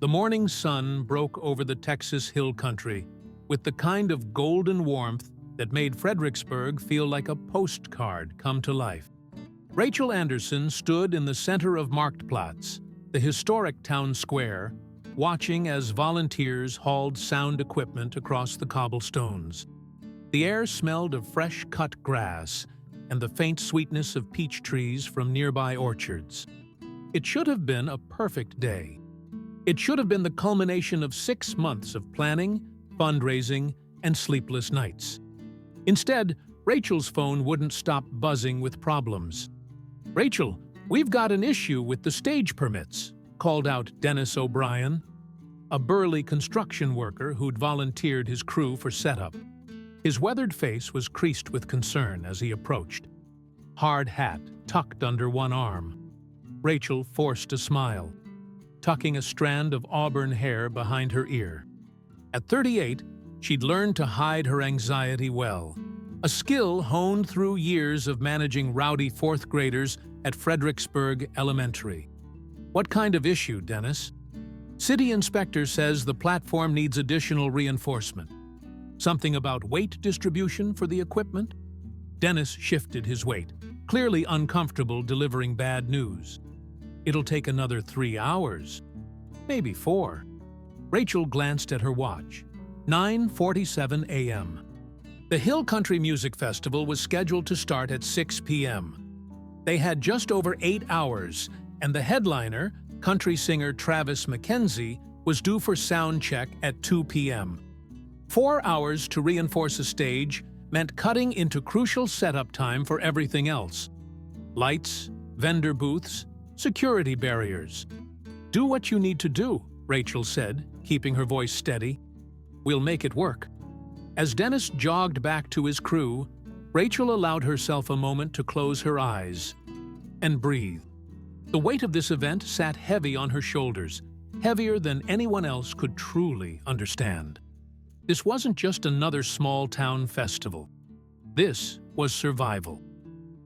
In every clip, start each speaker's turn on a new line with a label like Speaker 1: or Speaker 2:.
Speaker 1: The morning sun broke over the Texas hill country with the kind of golden warmth that made Fredericksburg feel like a postcard come to life. Rachel Anderson stood in the center of Marktplatz, the historic town square, watching as volunteers hauled sound equipment across the cobblestones. The air smelled of fresh cut grass and the faint sweetness of peach trees from nearby orchards. It should have been a perfect day. It should have been the culmination of 6 months of planning, fundraising, and sleepless nights. Instead, Rachel's phone wouldn't stop buzzing with problems. "Rachel, we've got an issue with the stage permits," called out Dennis O'Brien, a burly construction worker who'd volunteered his crew for setup. His weathered face was creased with concern as he approached. Hard hat tucked under one arm. Rachel forced a smile, tucking a strand of auburn hair behind her ear. At 38, she'd learned to hide her anxiety well, a skill honed through years of managing rowdy fourth graders at Fredericksburg Elementary. "What kind of issue, Dennis?" "City inspector says the platform needs additional reinforcement." "Something about weight distribution for the equipment?" Dennis shifted his weight, clearly uncomfortable delivering bad news. "It'll take another 3 hours. Maybe 4. Rachel glanced at her watch. 9:47 a.m. The Hill Country Music Festival was scheduled to start at 6 p.m. They had just over 8 hours, and the headliner, country singer Travis McKenzie, was due for sound check at 2 p.m. 4 hours to reinforce a stage meant cutting into crucial setup time for everything else. Lights, vendor booths, security barriers. "Do what you need to do," Rachel said, keeping her voice steady. "We'll make it work." As Dennis jogged back to his crew, Rachel allowed herself a moment to close her eyes and breathe. The weight of this event sat heavy on her shoulders, heavier than anyone else could truly understand. This wasn't just another small-town festival. This was survival.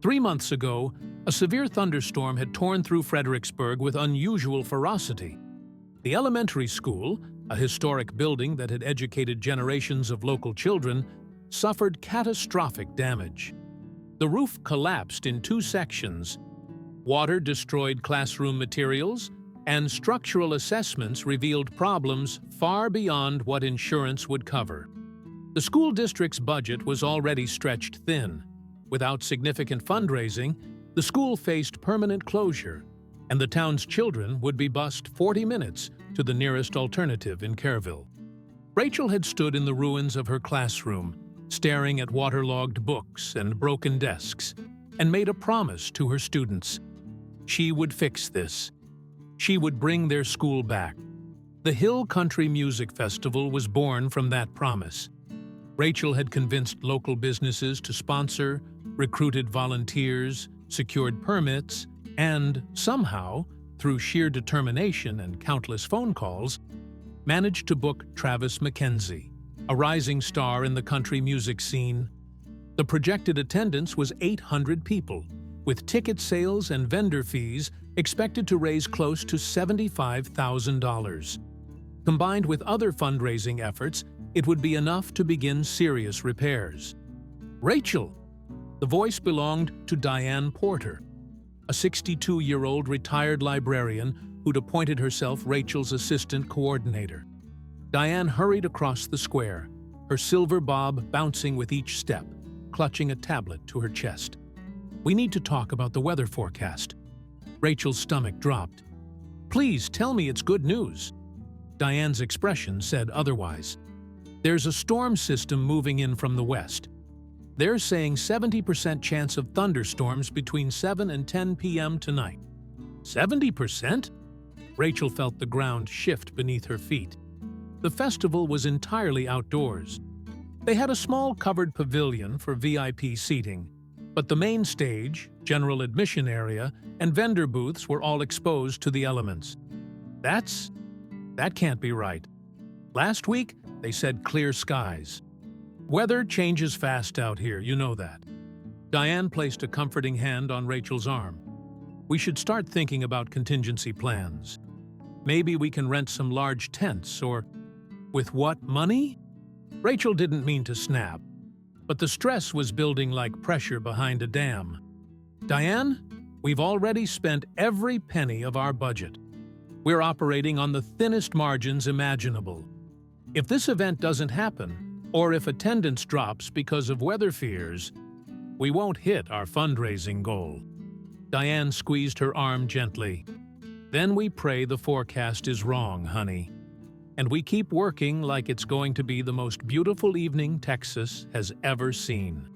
Speaker 1: 3 months ago, a severe thunderstorm had torn through Fredericksburg with unusual ferocity. The elementary school, a historic building that had educated generations of local children, suffered catastrophic damage. The roof collapsed in 2 sections. Water destroyed classroom materials, and structural assessments revealed problems far beyond what insurance would cover. The school district's budget was already stretched thin. Without significant fundraising, the school faced permanent closure, and the town's children would be bused 40 minutes to the nearest alternative in Kerrville. Rachel had stood in the ruins of her classroom, staring at waterlogged books and broken desks, and made a promise to her students. She would fix this. She would bring their school back. The Hill Country Music Festival was born from that promise. Rachel had convinced local businesses to sponsor, recruited volunteers, secured permits, and somehow, through sheer determination and countless phone calls, managed to book Travis McKenzie, a rising star in the country music scene. The projected attendance was 800 people, with ticket sales and vendor fees expected to raise close to $75,000. Combined with other fundraising efforts, it would be enough to begin serious repairs. "Rachel!" The voice belonged to Diane Porter, a 62-year-old retired librarian who'd appointed herself Rachel's assistant coordinator. Diane hurried across the square, her silver bob bouncing with each step, clutching a tablet to her chest. "We need to talk about the weather forecast." Rachel's stomach dropped. "Please tell me it's good news." Diane's expression said otherwise. "There's a storm system moving in from the west. They're saying 70% chance of thunderstorms between 7 and 10 p.m. tonight." 70%? Rachel felt the ground shift beneath her feet. The festival was entirely outdoors. They had a small covered pavilion for VIP seating, but the main stage, general admission area, and vendor booths were all exposed to the elements. That can't be right. Last week, they said clear skies. Weather changes fast out here, you know that. Diane placed a comforting hand on Rachel's arm. "We should start thinking about contingency plans." Maybe we can rent some large tents, or with what money? Rachel didn't mean to snap, but the stress was building like pressure behind a dam. Diane, we've already spent every penny of our budget. We're operating on the thinnest margins imaginable. If this event doesn't happen, or if attendance drops because of weather fears, we won't hit our fundraising goal. Diane squeezed her arm gently. Then we pray the forecast is wrong, honey. And we keep working like it's going to be the most beautiful evening Texas has ever seen.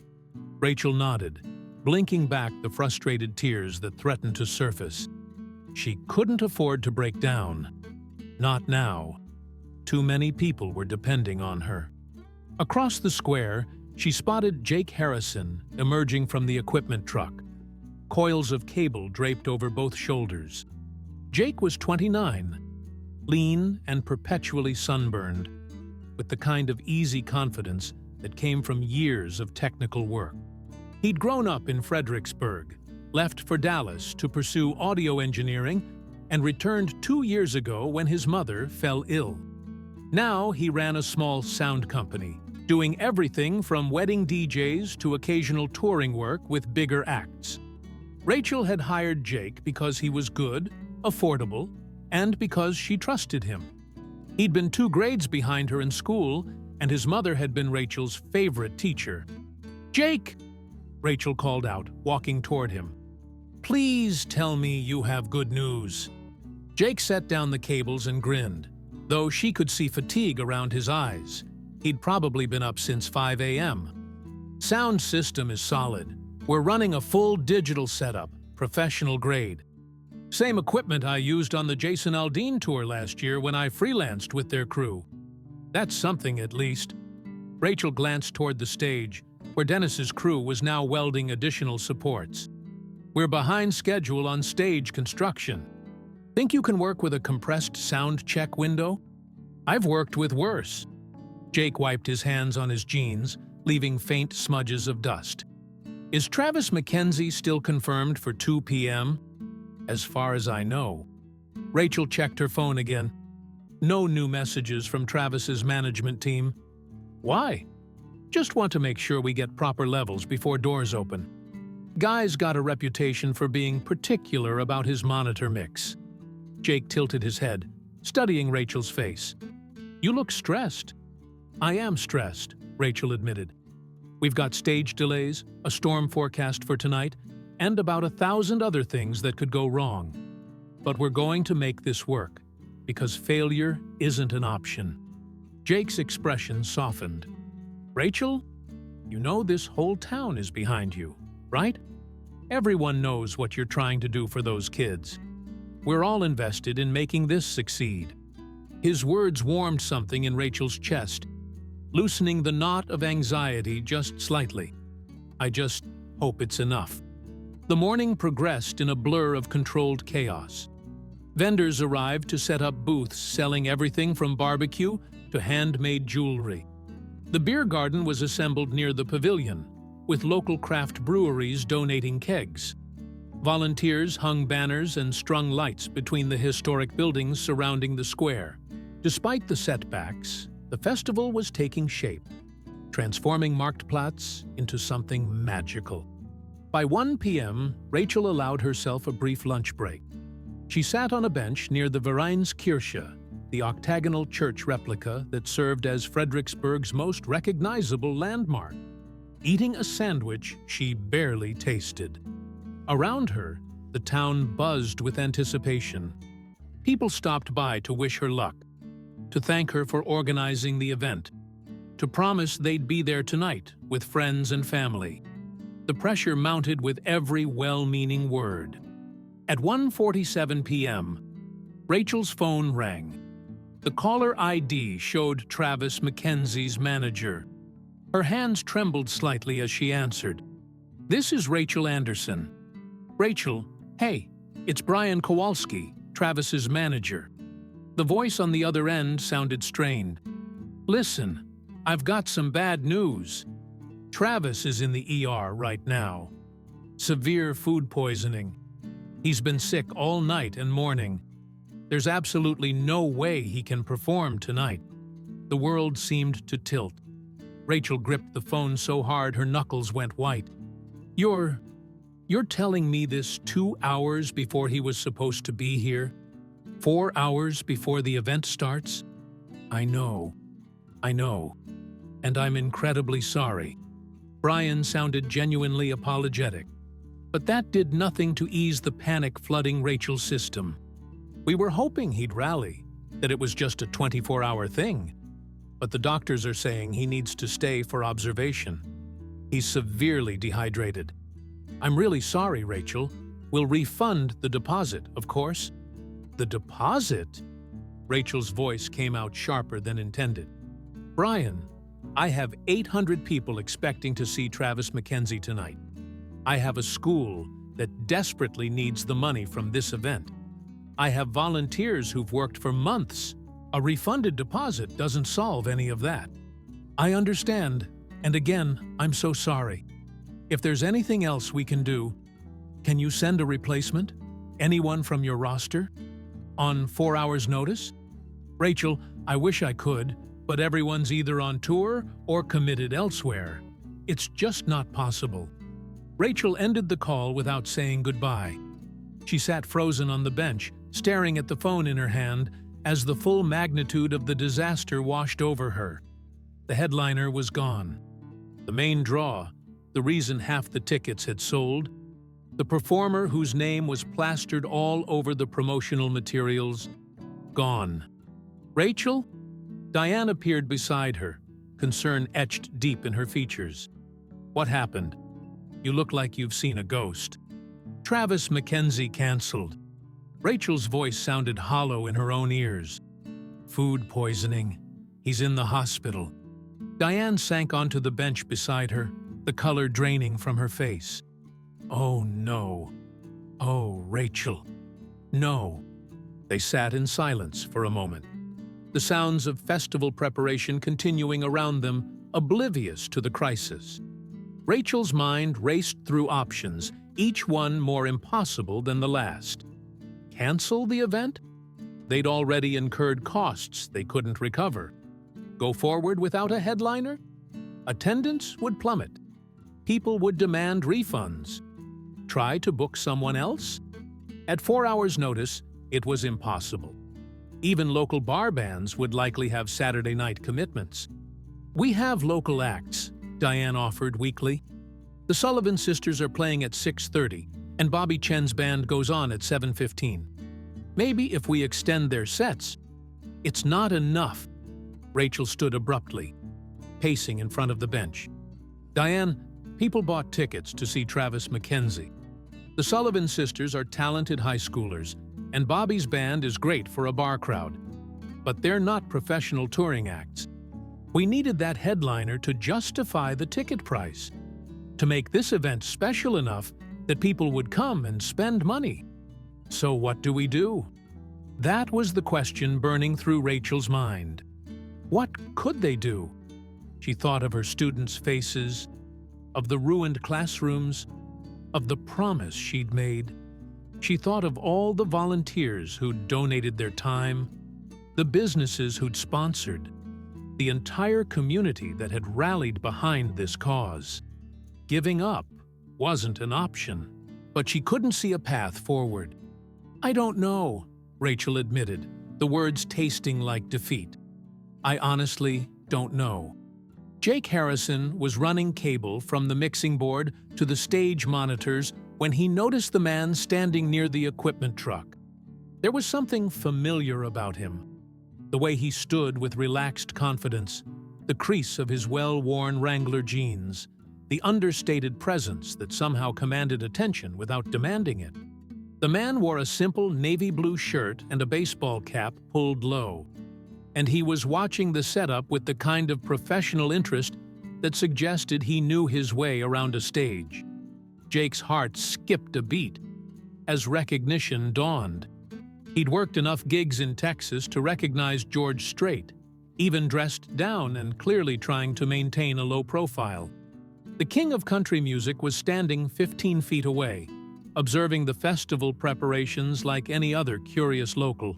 Speaker 1: Rachel nodded, blinking back the frustrated tears that threatened to surface. She couldn't afford to break down. Not now. Too many people were depending on her. Across the square, she spotted Jake Harrison emerging from the equipment truck, coils of cable draped over both shoulders. Jake was 29, lean and perpetually sunburned, with the kind of easy confidence that came from years of technical work. He'd grown up in Fredericksburg, left for Dallas to pursue audio engineering, and returned 2 years ago when his mother fell ill. Now he ran a small sound company, doing everything from wedding DJs to occasional touring work with bigger acts. Rachel had hired Jake because he was good, affordable, and because she trusted him. He'd been 2 grades behind her in school, and his mother had been Rachel's favorite teacher. "Jake!" Rachel called out, walking toward him. "Please tell me you have good news." Jake set down the cables and grinned, though she could see fatigue around his eyes. He'd probably been up since 5 a.m. "Sound system is solid. We're running a full digital setup, professional grade. Same equipment I used on the Jason Aldean tour last year when I freelanced with their crew. That's something, at least." Rachel glanced toward the stage, where Dennis's crew was now welding additional supports. "We're behind schedule on stage construction. Think you can work with a compressed sound check window? I've worked with worse." Jake wiped his hands on his jeans, leaving faint smudges of dust. "Is Travis McKenzie still confirmed for 2 p.m.? "As far as I know." Rachel checked her phone again. No new messages from Travis's management team. "Why?" "Just want to make sure we get proper levels before doors open. Guy's got a reputation for being particular about his monitor mix." Jake tilted his head, studying Rachel's face. "You look stressed." "I am stressed," Rachel admitted. "We've got stage delays, a storm forecast for tonight, and about 1,000 other things that could go wrong. But we're going to make this work, because failure isn't an option." Jake's expression softened. "Rachel, you know this whole town is behind you, right? Everyone knows what you're trying to do for those kids. We're all invested in making this succeed." His words warmed something in Rachel's chest, loosening the knot of anxiety just slightly. "I just hope it's enough." The morning progressed in a blur of controlled chaos. Vendors arrived to set up booths selling everything from barbecue to handmade jewelry. The beer garden was assembled near the pavilion, with local craft breweries donating kegs. Volunteers hung banners and strung lights between the historic buildings surrounding the square. Despite the setbacks, the festival was taking shape, transforming Marktplatz into something magical. By 1 p.m., Rachel allowed herself a brief lunch break. She sat on a bench near the Vereinskirche, the octagonal church replica that served as Fredericksburg's most recognizable landmark, eating a sandwich she barely tasted. Around her, the town buzzed with anticipation. People stopped by to wish her luck, to thank her for organizing the event, to promise they'd be there tonight with friends and family. The pressure mounted with every well-meaning word. At 1:47 p.m., Rachel's phone rang. The caller ID showed Travis McKenzie's manager. Her hands trembled slightly as she answered. "This is Rachel Anderson." "Rachel, hey, it's Brian Kowalski, Travis's manager." The voice on the other end sounded strained. "Listen, I've got some bad news. Travis is in the ER right now. Severe food poisoning. He's been sick all night and morning. There's absolutely no way he can perform tonight. The world seemed to tilt. Rachel gripped the phone so hard her knuckles went white. You're telling me this 2 hours before he was supposed to be here? 4 hours before the event starts? I know. And I'm incredibly sorry. Brian sounded genuinely apologetic. But that did nothing to ease the panic flooding Rachel's system. We were hoping he'd rally, that it was just a 24-hour thing. But the doctors are saying he needs to stay for observation. He's severely dehydrated. I'm really sorry, Rachel. We'll refund the deposit, of course. The deposit? Rachel's voice came out sharper than intended. Brian, I have 800 people expecting to see Travis McKenzie tonight. I have a school that desperately needs the money from this event. I have volunteers who've worked for months. A refunded deposit doesn't solve any of that. I understand, and again, I'm so sorry. If there's anything else we can do, can you send a replacement? Anyone from your roster? On 4 hours' notice? Rachel, I wish I could, but everyone's either on tour or committed elsewhere. It's just not possible. Rachel ended the call without saying goodbye. She sat frozen on the bench, staring at the phone in her hand as the full magnitude of the disaster washed over her. The headliner was gone. The main draw, the reason half the tickets had sold, the performer whose name was plastered all over the promotional materials, gone. Rachel? Diane appeared beside her, concern etched deep in her features. What happened? You look like you've seen a ghost. Travis McKenzie canceled. Rachel's voice sounded hollow in her own ears. Food poisoning. He's in the hospital. Diane sank onto the bench beside her, the color draining from her face. Oh, no. Oh, Rachel. No. They sat in silence for a moment, the sounds of festival preparation continuing around them, oblivious to the crisis. Rachel's mind raced through options, each one more impossible than the last. Cancel the event? They'd already incurred costs they couldn't recover. Go forward without a headliner? Attendance would plummet. People would demand refunds. Try to book someone else? At 4 hours' notice, it was impossible. Even local bar bands would likely have Saturday night commitments. We have local acts, Diane offered weakly. The Sullivan Sisters are playing at 6:30, and Bobby Chen's band goes on at 7:15. Maybe if we extend their sets. It's not enough. Rachel stood abruptly, pacing in front of the bench. Diane, people bought tickets to see Travis McKenzie. The Sullivan Sisters are talented high schoolers, and Bobby's band is great for a bar crowd. But they're not professional touring acts. We needed that headliner to justify the ticket price, to make this event special enough that people would come and spend money. So what do we do? That was the question burning through Rachel's mind. What could they do? She thought of her students' faces, of the ruined classrooms, of the promise she'd made. She thought of all the volunteers who'd donated their time, the businesses who'd sponsored, the entire community that had rallied behind this cause. Giving up wasn't an option, but she couldn't see a path forward. I don't know, Rachel admitted, the words tasting like defeat. I honestly don't know. Jake Harrison was running cable from the mixing board to the stage monitors when he noticed the man standing near the equipment truck. There was something familiar about him. The way he stood with relaxed confidence, the crease of his well-worn Wrangler jeans, the understated presence that somehow commanded attention without demanding it. The man wore a simple navy blue shirt and a baseball cap pulled low, and he was watching the setup with the kind of professional interest that suggested he knew his way around a stage. Jake's heart skipped a beat as recognition dawned. He'd worked enough gigs in Texas to recognize George Strait, even dressed down and clearly trying to maintain a low profile. The king of country music was standing 15 feet away, observing the festival preparations like any other curious local.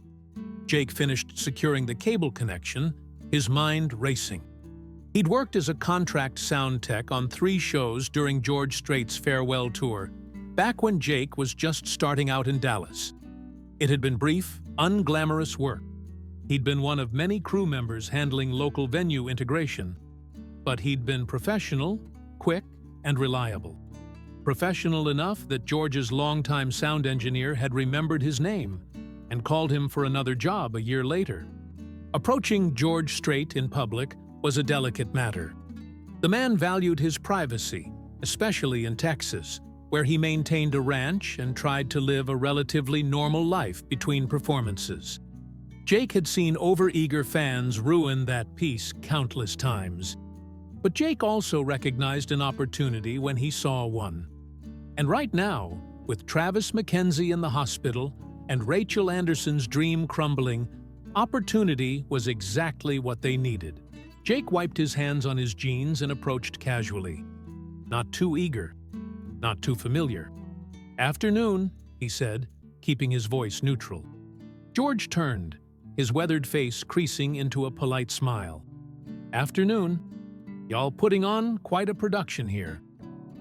Speaker 1: Jake finished securing the cable connection, his mind racing. He'd worked as a contract sound tech on 3 shows during George Strait's farewell tour, back when Jake was just starting out in Dallas. It had been brief, unglamorous work. He'd been one of many crew members handling local venue integration, but he'd been professional, quick, and reliable. Professional enough that George's longtime sound engineer had remembered his name and called him for another job a year later. Approaching George Strait in public was a delicate matter. The man valued his privacy, especially in Texas, where he maintained a ranch and tried to live a relatively normal life between performances. Jake had seen overeager fans ruin that peace countless times. But Jake also recognized an opportunity when he saw one. And right now, with Travis McKenzie in the hospital and Rachel Anderson's dream crumbling, opportunity was exactly what they needed. Jake wiped his hands on his jeans and approached casually. Not too eager, not too familiar. "Afternoon," he said, keeping his voice neutral. George turned, his weathered face creasing into a polite smile. "Afternoon. Y'all putting on quite a production here."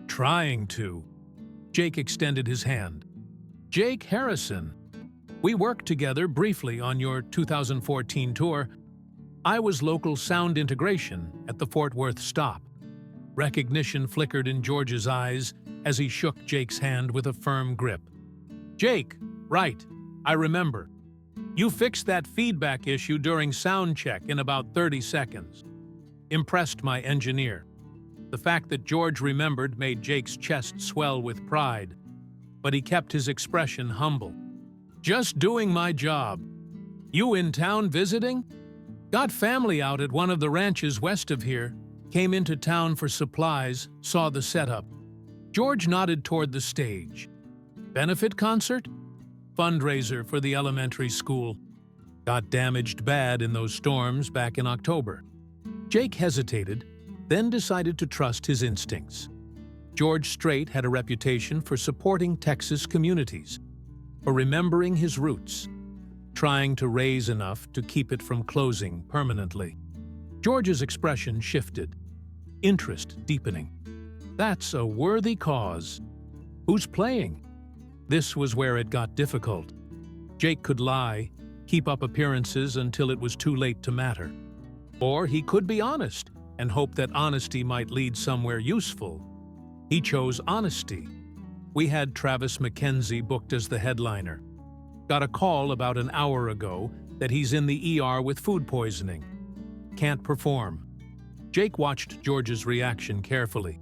Speaker 1: "Trying to." Jake extended his hand. "Jake Harrison. We worked together briefly on your 2014 tour. I was local sound integration at the Fort Worth stop." Recognition flickered in George's eyes as he shook Jake's hand with a firm grip. "Jake, right, I remember. You fixed that feedback issue during sound check in about 30 seconds. Impressed my engineer." The fact that George remembered made Jake's chest swell with pride, but he kept his expression humble. "Just doing my job. You in town visiting?" "Got family out at one of the ranches west of here. Came into town for supplies, saw the setup." George nodded toward the stage. "Benefit concert?" "Fundraiser for the elementary school. Got damaged bad in those storms back in October." Jake hesitated, then decided to trust his instincts. George Strait had a reputation for supporting Texas communities, for remembering his roots, trying to raise enough to keep it from closing permanently. George's expression shifted, interest deepening. "That's a worthy cause. Who's playing?" This was where it got difficult. Jake could lie, keep up appearances until it was too late to matter. Or he could be honest and hope that honesty might lead somewhere useful. He chose honesty. "We had Travis McKenzie booked as the headliner. Got a call about an hour ago that he's in the ER with food poisoning. Can't perform." Jake watched George's reaction carefully.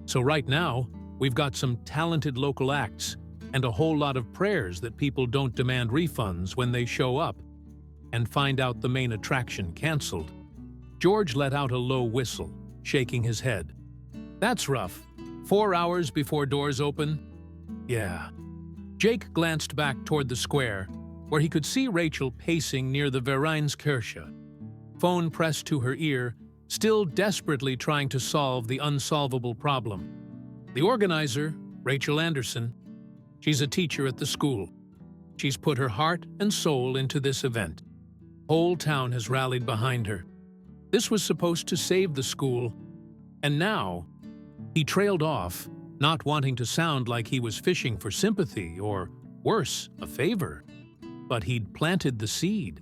Speaker 1: "So right now, we've got some talented local acts and a whole lot of prayers that people don't demand refunds when they show up and find out the main attraction canceled." George let out a low whistle, shaking his head. "That's rough. 4 hours before doors open?" "Yeah." Jake glanced back toward the square, where he could see Rachel pacing near the Vereinskirche. Phone pressed to her ear, still desperately trying to solve the unsolvable problem. "The organizer, Rachel Anderson. She's a teacher at the school. She's put her heart and soul into this event. Whole town has rallied behind her. This was supposed to save the school, and now..." He trailed off, not wanting to sound like he was fishing for sympathy or, worse, a favor. But he'd planted the seed.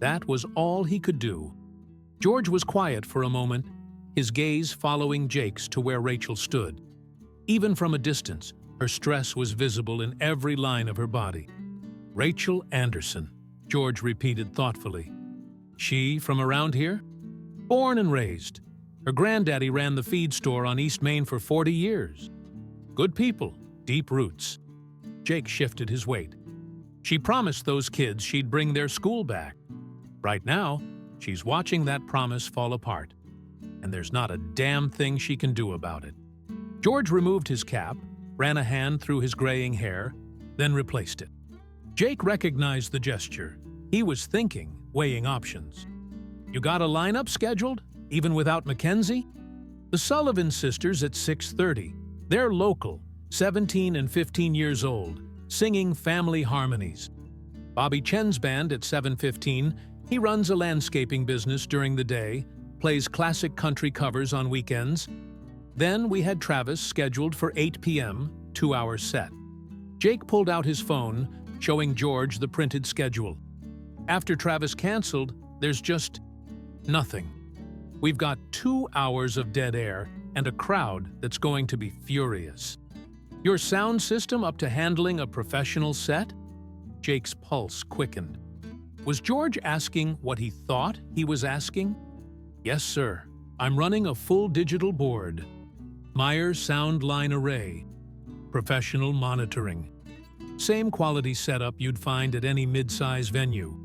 Speaker 1: That was all he could do. George was quiet for a moment, his gaze following Jake's to where Rachel stood. Even from a distance, her stress was visible in every line of her body. "Rachel Anderson," George repeated thoughtfully. "She from around here?" "Born and raised. Her granddaddy ran the feed store on East Main for 40 years. Good people, deep roots." Jake shifted his weight. "She promised those kids she'd bring their school back. Right now, she's watching that promise fall apart, and there's not a damn thing she can do about it." George removed his cap, ran a hand through his graying hair, then replaced it. Jake recognized the gesture. He was thinking, weighing options. "You got a lineup scheduled, even without McKenzie?" "The Sullivan sisters at 6:30. They're local, 17 and 15 years old, singing family harmonies." Bobby Chen's band at 7:15. He runs a landscaping business during the day, plays classic country covers on weekends. Then we had Travis scheduled for 8 p.m., 2-hour set. Jake pulled out his phone, showing George the printed schedule. After Travis canceled, there's just nothing. We've got 2 hours of dead air and a crowd that's going to be furious. Your sound system up to handling a professional set? Jake's pulse quickened. Was George asking what he thought he was asking? Yes, sir. I'm running a full digital board. Meyer sound line array. Professional monitoring. Same quality setup you'd find at any mid-size venue.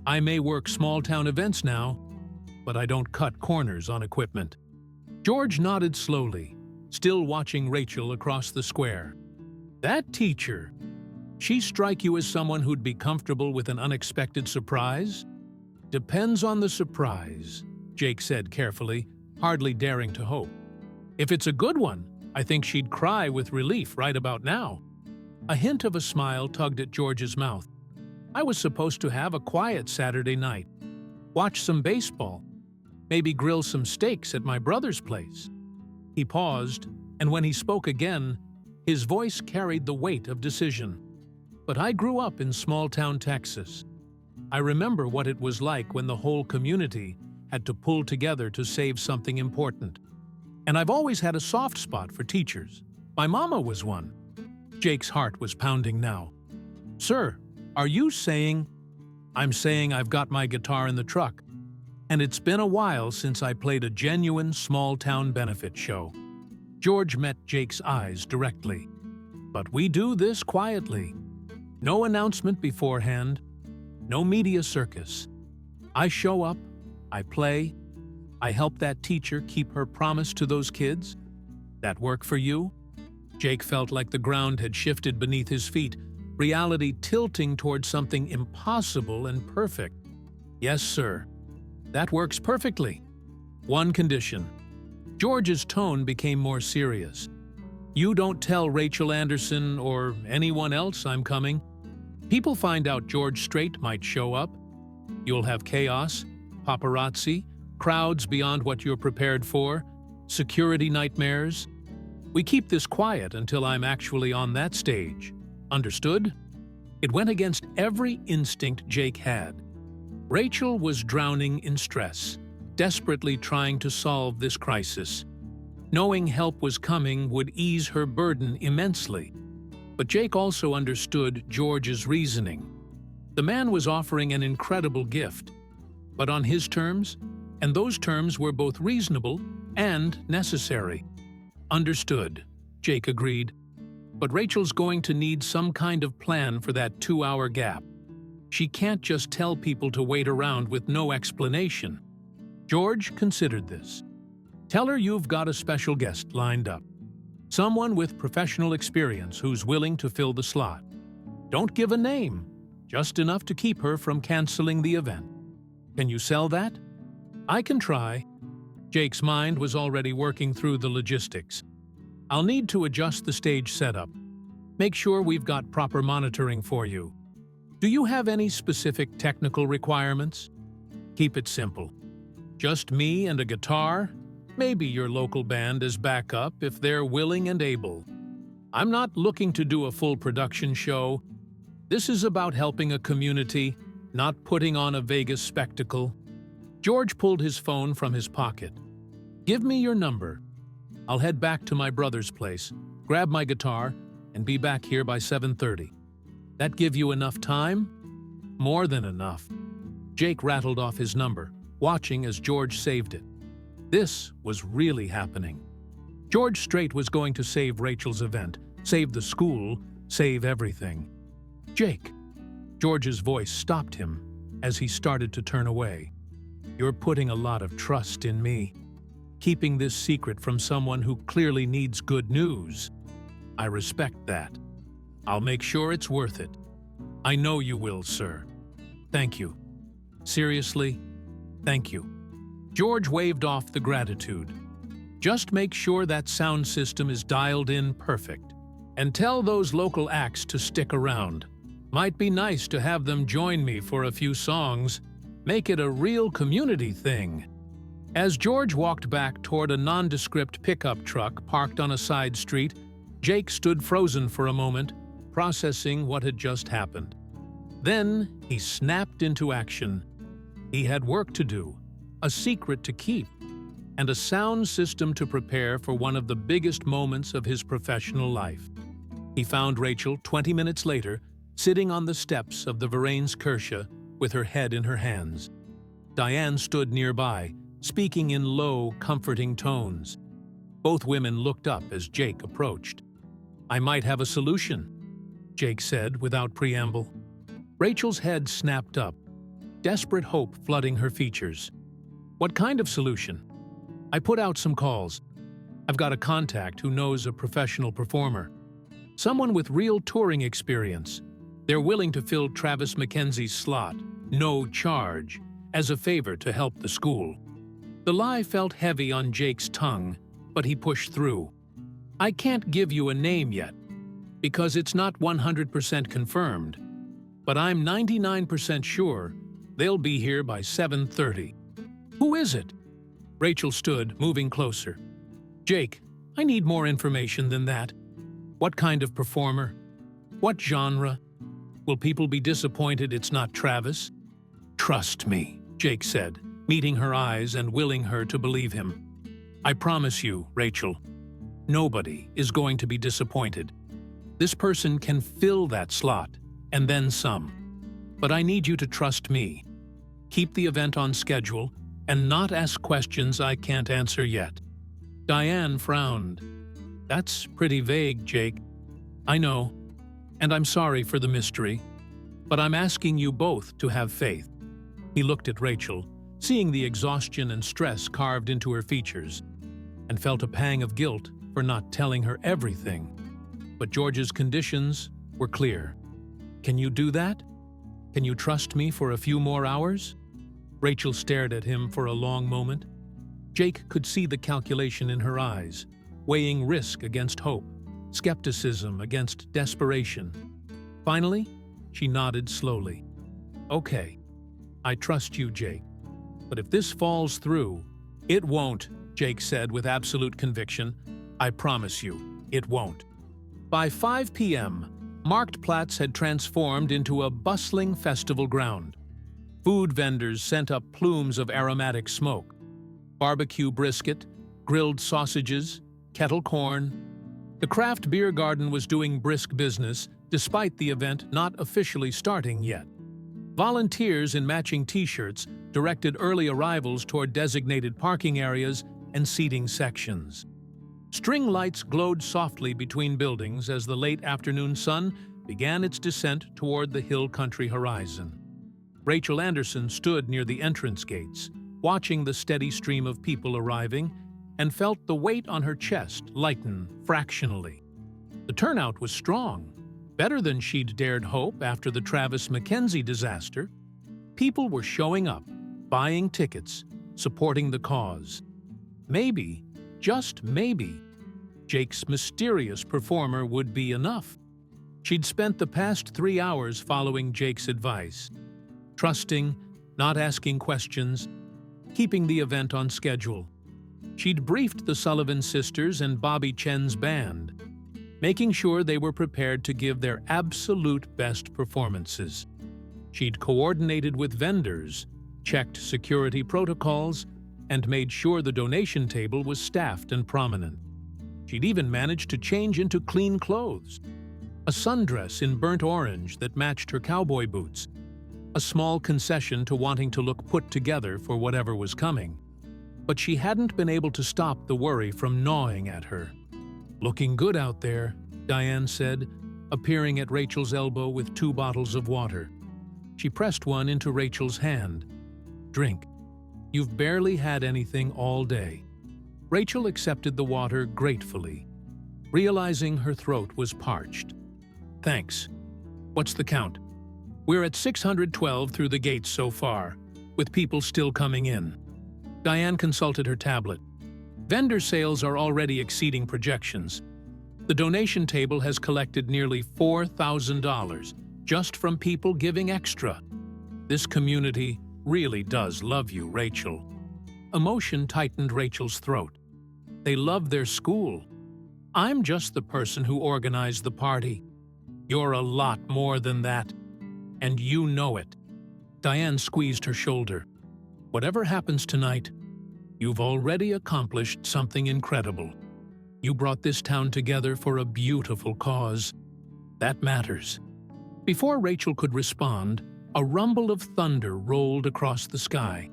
Speaker 1: I may work small-town events now, but I don't cut corners on equipment. George nodded slowly, still watching Rachel across the square. That teacher, she strike you as someone who'd be comfortable with an unexpected surprise? Depends on the surprise, Jake said carefully, hardly daring to hope. If it's a good one, I think she'd cry with relief right about now. A hint of a smile tugged at George's mouth. I was supposed to have a quiet Saturday night. Watch some baseball. Maybe grill some steaks at my brother's place. He paused, and when he spoke again, his voice carried the weight of decision. But I grew up in small-town Texas. I remember what it was like when the whole community had to pull together to save something important. And I've always had a soft spot for teachers. My mama was one. Jake's heart was pounding now. Sir, are you saying? I'm saying I've got my guitar in the truck. And it's been a while since I played a genuine small-town benefit show. George met Jake's eyes directly. But we do this quietly. No announcement beforehand. No media circus. I show up, I play, I help that teacher keep her promise to those kids. That work for you? Jake felt like the ground had shifted beneath his feet, reality tilting towards something impossible and perfect. Yes, sir. That works perfectly. One condition. George's tone became more serious. You don't tell Rachel Anderson or anyone else I'm coming. People find out George Strait might show up. You'll have chaos, paparazzi, crowds beyond what you're prepared for, security nightmares. We keep this quiet until I'm actually on that stage. Understood? It went against every instinct Jake had. Rachel was drowning in stress, desperately trying to solve this crisis. Knowing help was coming would ease her burden immensely. But Jake also understood George's reasoning. The man was offering an incredible gift, but on his terms, and those terms were both reasonable and necessary. Understood, Jake agreed. But Rachel's going to need some kind of plan for that 2-hour gap. She can't just tell people to wait around with no explanation. George considered this. Tell her you've got a special guest lined up. Someone with professional experience who's willing to fill the slot. Don't give a name, just enough to keep her from canceling the event. Can you sell that? I can try. Jake's mind was already working through the logistics. I'll need to adjust the stage setup. Make sure we've got proper monitoring for you. Do you have any specific technical requirements? Keep it simple. Just me and a guitar? Maybe your local band as backup if they're willing and able. I'm not looking to do a full production show. This is about helping a community, not putting on a Vegas spectacle. George pulled his phone from his pocket. Give me your number. I'll head back to my brother's place, grab my guitar, and be back here by 7:30. That give you enough time? More than enough. Jake rattled off his number, watching as George saved it. This was really happening. George Strait was going to save Rachel's event, save the school, save everything. Jake. George's voice stopped him as he started to turn away. You're putting a lot of trust in me. Keeping this secret from someone who clearly needs good news. I respect that. I'll make sure it's worth it. I know you will, sir. Thank you. Seriously, thank you. George waved off the gratitude. Just make sure that sound system is dialed in perfect. And tell those local acts to stick around. Might be nice to have them join me for a few songs. Make it a real community thing." As George walked back toward a nondescript pickup truck parked on a side street, Jake stood frozen for a moment, processing what had just happened. Then he snapped into action. He had work to do, a secret to keep, and a sound system to prepare for one of the biggest moments of his professional life. He found Rachel 20 minutes later, sitting on the steps of the Varennes Kirche with her head in her hands. Diane stood nearby, speaking in low, comforting tones. Both women looked up as Jake approached. "I might have a solution," Jake said without preamble. Rachel's head snapped up, desperate hope flooding her features. "What kind of solution?" "I put out some calls. I've got a contact who knows a professional performer. Someone with real touring experience. They're willing to fill Travis McKenzie's slot, no charge, as a favor to help the school." The lie felt heavy on Jake's tongue, but he pushed through. "I can't give you a name yet, because it's not 100% confirmed, but I'm 99% sure they'll be here by 7:30. "Who is it?" Rachel stood, moving closer. "Jake, I need more information than that. What kind of performer? What genre? Will people be disappointed it's not Travis?" "Trust me," Jake said, meeting her eyes and willing her to believe him. "I promise you, Rachel, nobody is going to be disappointed. This person can fill that slot, and then some. But I need you to trust me. Keep the event on schedule, and not ask questions I can't answer yet." Diane frowned. "That's pretty vague, Jake." "I know, and I'm sorry for the mystery, but I'm asking you both to have faith." He looked at Rachel, seeing the exhaustion and stress carved into her features, and felt a pang of guilt for not telling her everything. But George's conditions were clear. "Can you do that? Can you trust me for a few more hours?" Rachel stared at him for a long moment. Jake could see the calculation in her eyes, weighing risk against hope, skepticism against desperation. Finally, she nodded slowly. "Okay, I trust you, Jake. But if this falls through—" "It won't," Jake said with absolute conviction. "I promise you, it won't." By 5 p.m., Marktplatz had transformed into a bustling festival ground. Food vendors sent up plumes of aromatic smoke. Barbecue brisket, grilled sausages, kettle corn. The craft beer garden was doing brisk business, despite the event not officially starting yet. Volunteers in matching t-shirts directed early arrivals toward designated parking areas and seating sections. String lights glowed softly between buildings as the late afternoon sun began its descent toward the hill country horizon. Rachel Anderson stood near the entrance gates, watching the steady stream of people arriving, and felt the weight on her chest lighten fractionally. The turnout was strong, better than she'd dared hope after the Travis McKenzie disaster. People were showing up, buying tickets, supporting the cause. Maybe, just maybe, Jake's mysterious performer would be enough. She'd spent the past 3 hours following Jake's advice, trusting, not asking questions, keeping the event on schedule. She'd briefed the Sullivan sisters and Bobby Chen's band, making sure they were prepared to give their absolute best performances. She'd coordinated with vendors, checked security protocols, and made sure the donation table was staffed and prominent. She'd even managed to change into clean clothes. A sundress in burnt orange that matched her cowboy boots. A small concession to wanting to look put together for whatever was coming. But she hadn't been able to stop the worry from gnawing at her. "Looking good out there," Diane said, appearing at Rachel's elbow with 2 bottles of water. She pressed one into Rachel's hand. "Drink. You've barely had anything all day." Rachel accepted the water gratefully, realizing her throat was parched. "Thanks. What's the count?" "We're at 612 through the gates so far, with people still coming in." Diane consulted her tablet. "Vendor sales are already exceeding projections. The donation table has collected nearly $4,000, just from people giving extra. This community really does love you, Rachel. Emotion tightened Rachel's throat. They love their school. I'm just the person who organized the party. You're a lot more than that, and you know it. Diane squeezed her shoulder. Whatever happens tonight, you've already accomplished something incredible. You brought this town together for a beautiful cause. That matters. Before Rachel could respond, a rumble of thunder rolled across the sky.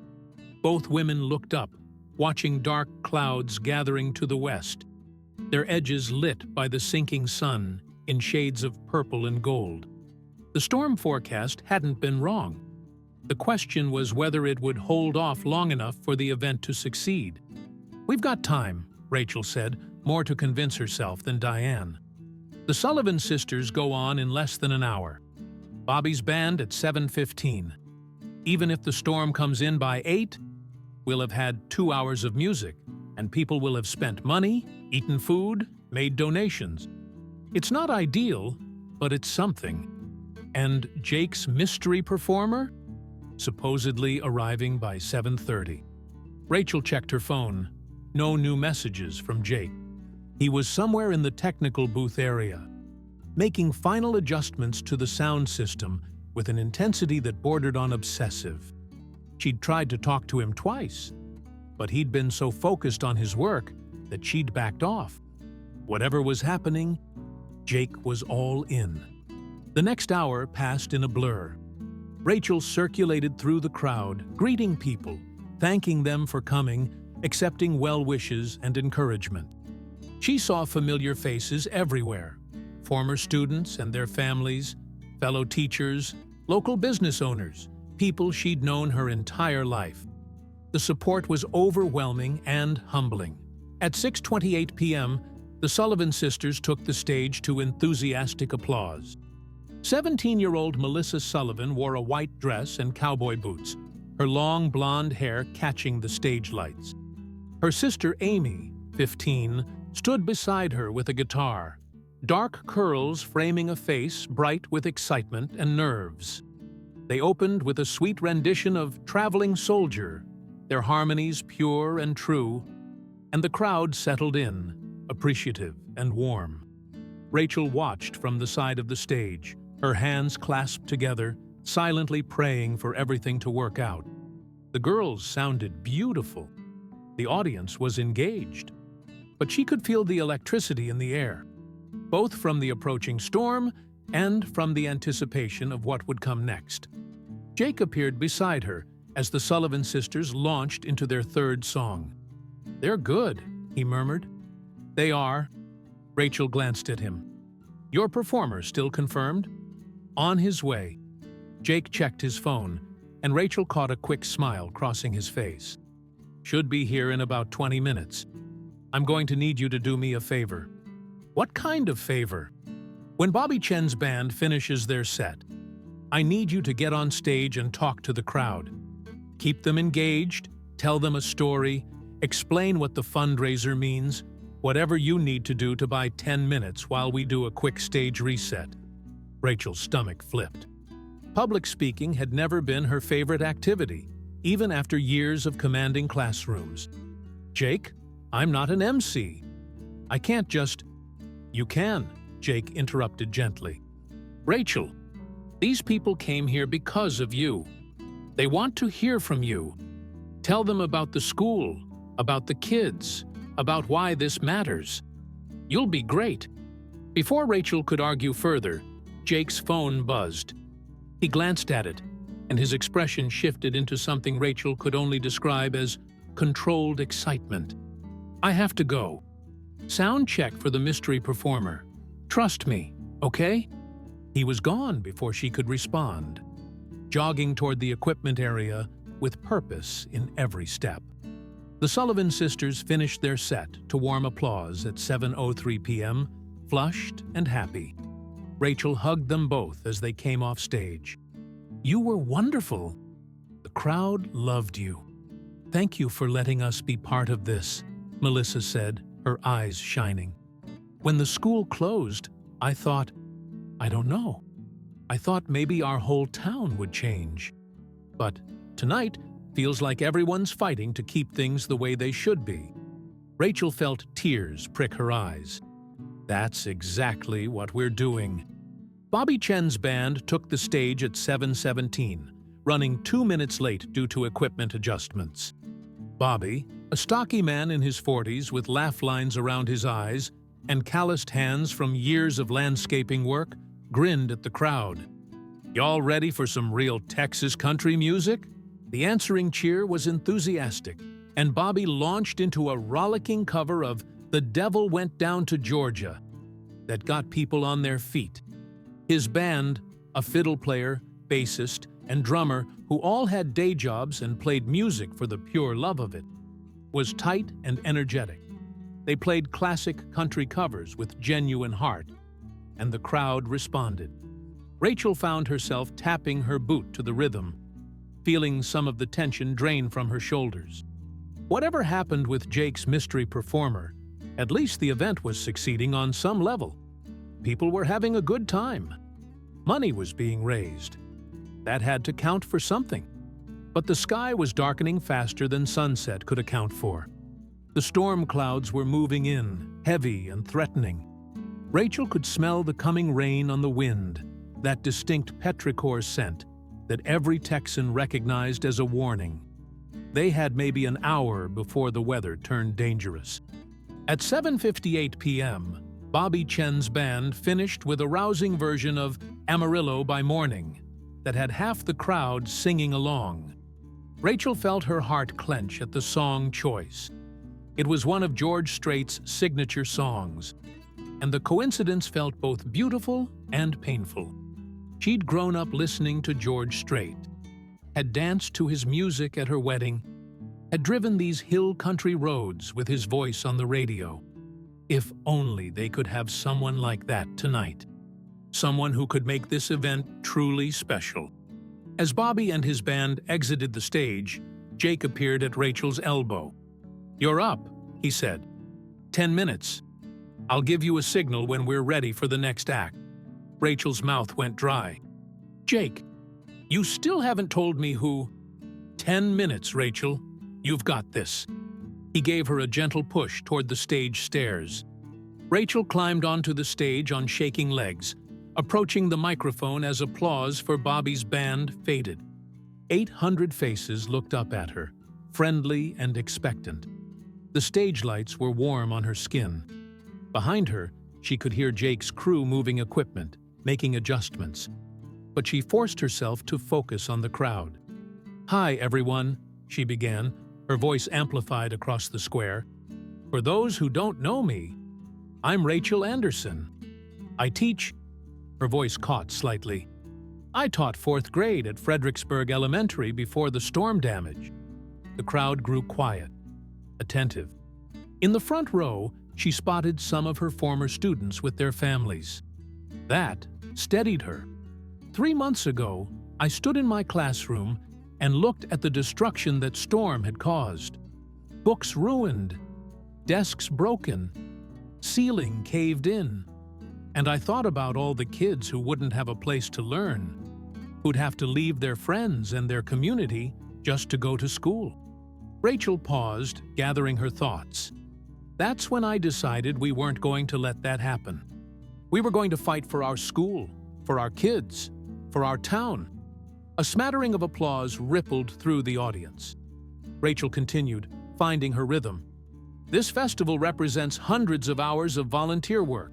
Speaker 1: Both women looked up, watching dark clouds gathering to the west, their edges lit by the sinking sun in shades of purple and gold. The storm forecast hadn't been wrong. The question was whether it would hold off long enough for the event to succeed. "We've got time," Rachel said, more to convince herself than Diane. The Sullivan sisters go on in less than an hour. Bobby's band at 7:15. Even if the storm comes in by 8, we'll have had 2 hours of music, and people will have spent money, eaten food, made donations. It's not ideal, but it's something. And Jake's mystery performer? Supposedly arriving by 7:30. Rachel checked her phone. No new messages from Jake. He was somewhere in the technical booth area, making final adjustments to the sound system with an intensity that bordered on obsessive. She'd tried to talk to him twice, but he'd been so focused on his work that she'd backed off. Whatever was happening, Jake was all in. The next hour passed in a blur. Rachel circulated through the crowd, greeting people, thanking them for coming, accepting well wishes and encouragement. She saw familiar faces everywhere: former students and their families, fellow teachers, local business owners, people she'd known her entire life. The support was overwhelming and humbling. At 6:28 p.m., the Sullivan sisters took the stage to enthusiastic applause. 17-year-old Melissa Sullivan wore a white dress and cowboy boots, her long blonde hair catching the stage lights. Her sister Amy, 15, stood beside her with a guitar, dark curls framing a face bright with excitement and nerves. They opened with a sweet rendition of "Traveling Soldier," their harmonies pure and true, and the crowd settled in, appreciative and warm. Rachel watched from the side of the stage, her hands clasped together, silently praying for everything to work out. The girls sounded beautiful. The audience was engaged. But she could feel the electricity in the air, both from the approaching storm and from the anticipation of what would come next. Jake appeared beside her as the Sullivan sisters launched into their third song. "They're good," he murmured. "They are." Rachel glanced at him. "Your performer still confirmed?" On his way. Jake checked his phone, and Rachel caught a quick smile crossing his face. "Should be here in about 20 minutes. I'm going to need you to do me a favor." "What kind of favor?" "When Bobby Chen's band finishes their set, I need you to get on stage and talk to the crowd. Keep them engaged, tell them a story, explain what the fundraiser means, whatever you need to do to buy 10 minutes while we do a quick stage reset." Rachel's stomach flipped. Public speaking had never been her favorite activity, even after years of commanding classrooms. "Jake, I'm not an MC. I can't just—" "You can," Jake interrupted gently. "Rachel, these people came here because of you. They want to hear from you. Tell them about the school, about the kids, about why this matters. You'll be great." Before Rachel could argue further, Jake's phone buzzed. He glanced at it, and his expression shifted into something Rachel could only describe as controlled excitement. "I have to go. Sound check for the mystery performer. Trust me, okay?" He was gone before she could respond, jogging toward the equipment area with purpose in every step. The Sullivan sisters finished their set to warm applause at 7:03 p.m., flushed and happy. Rachel hugged them both as they came off stage. "You were wonderful. The crowd loved you. Thank you for letting us be part of this," Melissa said, her eyes shining. "When the school closed, I thought, I don't know. I thought maybe our whole town would change. But tonight feels like everyone's fighting to keep things the way they should be." Rachel felt tears prick her eyes. "That's exactly what we're doing." Bobby Chen's band took the stage at 7:17, running 2 minutes late due to equipment adjustments. Bobby, a stocky man in his 40s with laugh lines around his eyes and calloused hands from years of landscaping work, grinned at the crowd. "Y'all ready for some real Texas country music?" The answering cheer was enthusiastic, and Bobby launched into a rollicking cover of "The Devil Went Down to Georgia" that got people on their feet. His band, a fiddle player, bassist, and drummer who all had day jobs and played music for the pure love of it, was tight and energetic. They played classic country covers with genuine heart, and the crowd responded. Rachel found herself tapping her boot to the rhythm, feeling some of the tension drain from her shoulders. Whatever happened with Jake's mystery performer, at least the event was succeeding on some level. People were having a good time. Money was being raised. That had to count for something. But the sky was darkening faster than sunset could account for. The storm clouds were moving in, heavy and threatening. Rachel could smell the coming rain on the wind, that distinct petrichor scent that every Texan recognized as a warning. They had maybe an hour before the weather turned dangerous. At 7:58 p.m., Bobby Chen's band finished with a rousing version of "Amarillo by Morning" that had half the crowd singing along. Rachel felt her heart clench at the song choice. It was one of George Strait's signature songs, and the coincidence felt both beautiful and painful. She'd grown up listening to George Strait, had danced to his music at her wedding, had driven these hill country roads with his voice on the radio. If only they could have someone like that tonight. Someone who could make this event truly special. As Bobby and his band exited the stage, Jake appeared at Rachel's elbow. "You're up," he said. 10 minutes. I'll give you a signal when we're ready for the next act." Rachel's mouth went dry. "Jake, you still haven't told me who—" 10 minutes, Rachel. You've got this." He gave her a gentle push toward the stage stairs. Rachel climbed onto the stage on shaking legs, approaching the microphone as applause for Bobby's band faded. 800 faces looked up at her, friendly and expectant. The stage lights were warm on her skin. Behind her, she could hear Jake's crew moving equipment, making adjustments. But she forced herself to focus on the crowd. "Hi, everyone," she began, her voice amplified across the square. "For those who don't know me, I'm Rachel Anderson. I teach—" Her voice caught slightly. "I taught 4th grade at Fredericksburg Elementary before the storm damage." The crowd grew quiet, attentive. In the front row, she spotted some of her former students with their families. That steadied her. 3 months ago, I stood in my classroom and looked at the destruction that storm had caused. Books ruined, desks broken, ceiling caved in. And I thought about all the kids who wouldn't have a place to learn, who'd have to leave their friends and their community just to go to school. Rachel paused, gathering her thoughts. That's when I decided we weren't going to let that happen. We were going to fight for our school, for our kids, for our town. A smattering of applause rippled through the audience. Rachel continued, finding her rhythm. This festival represents hundreds of hours of volunteer work.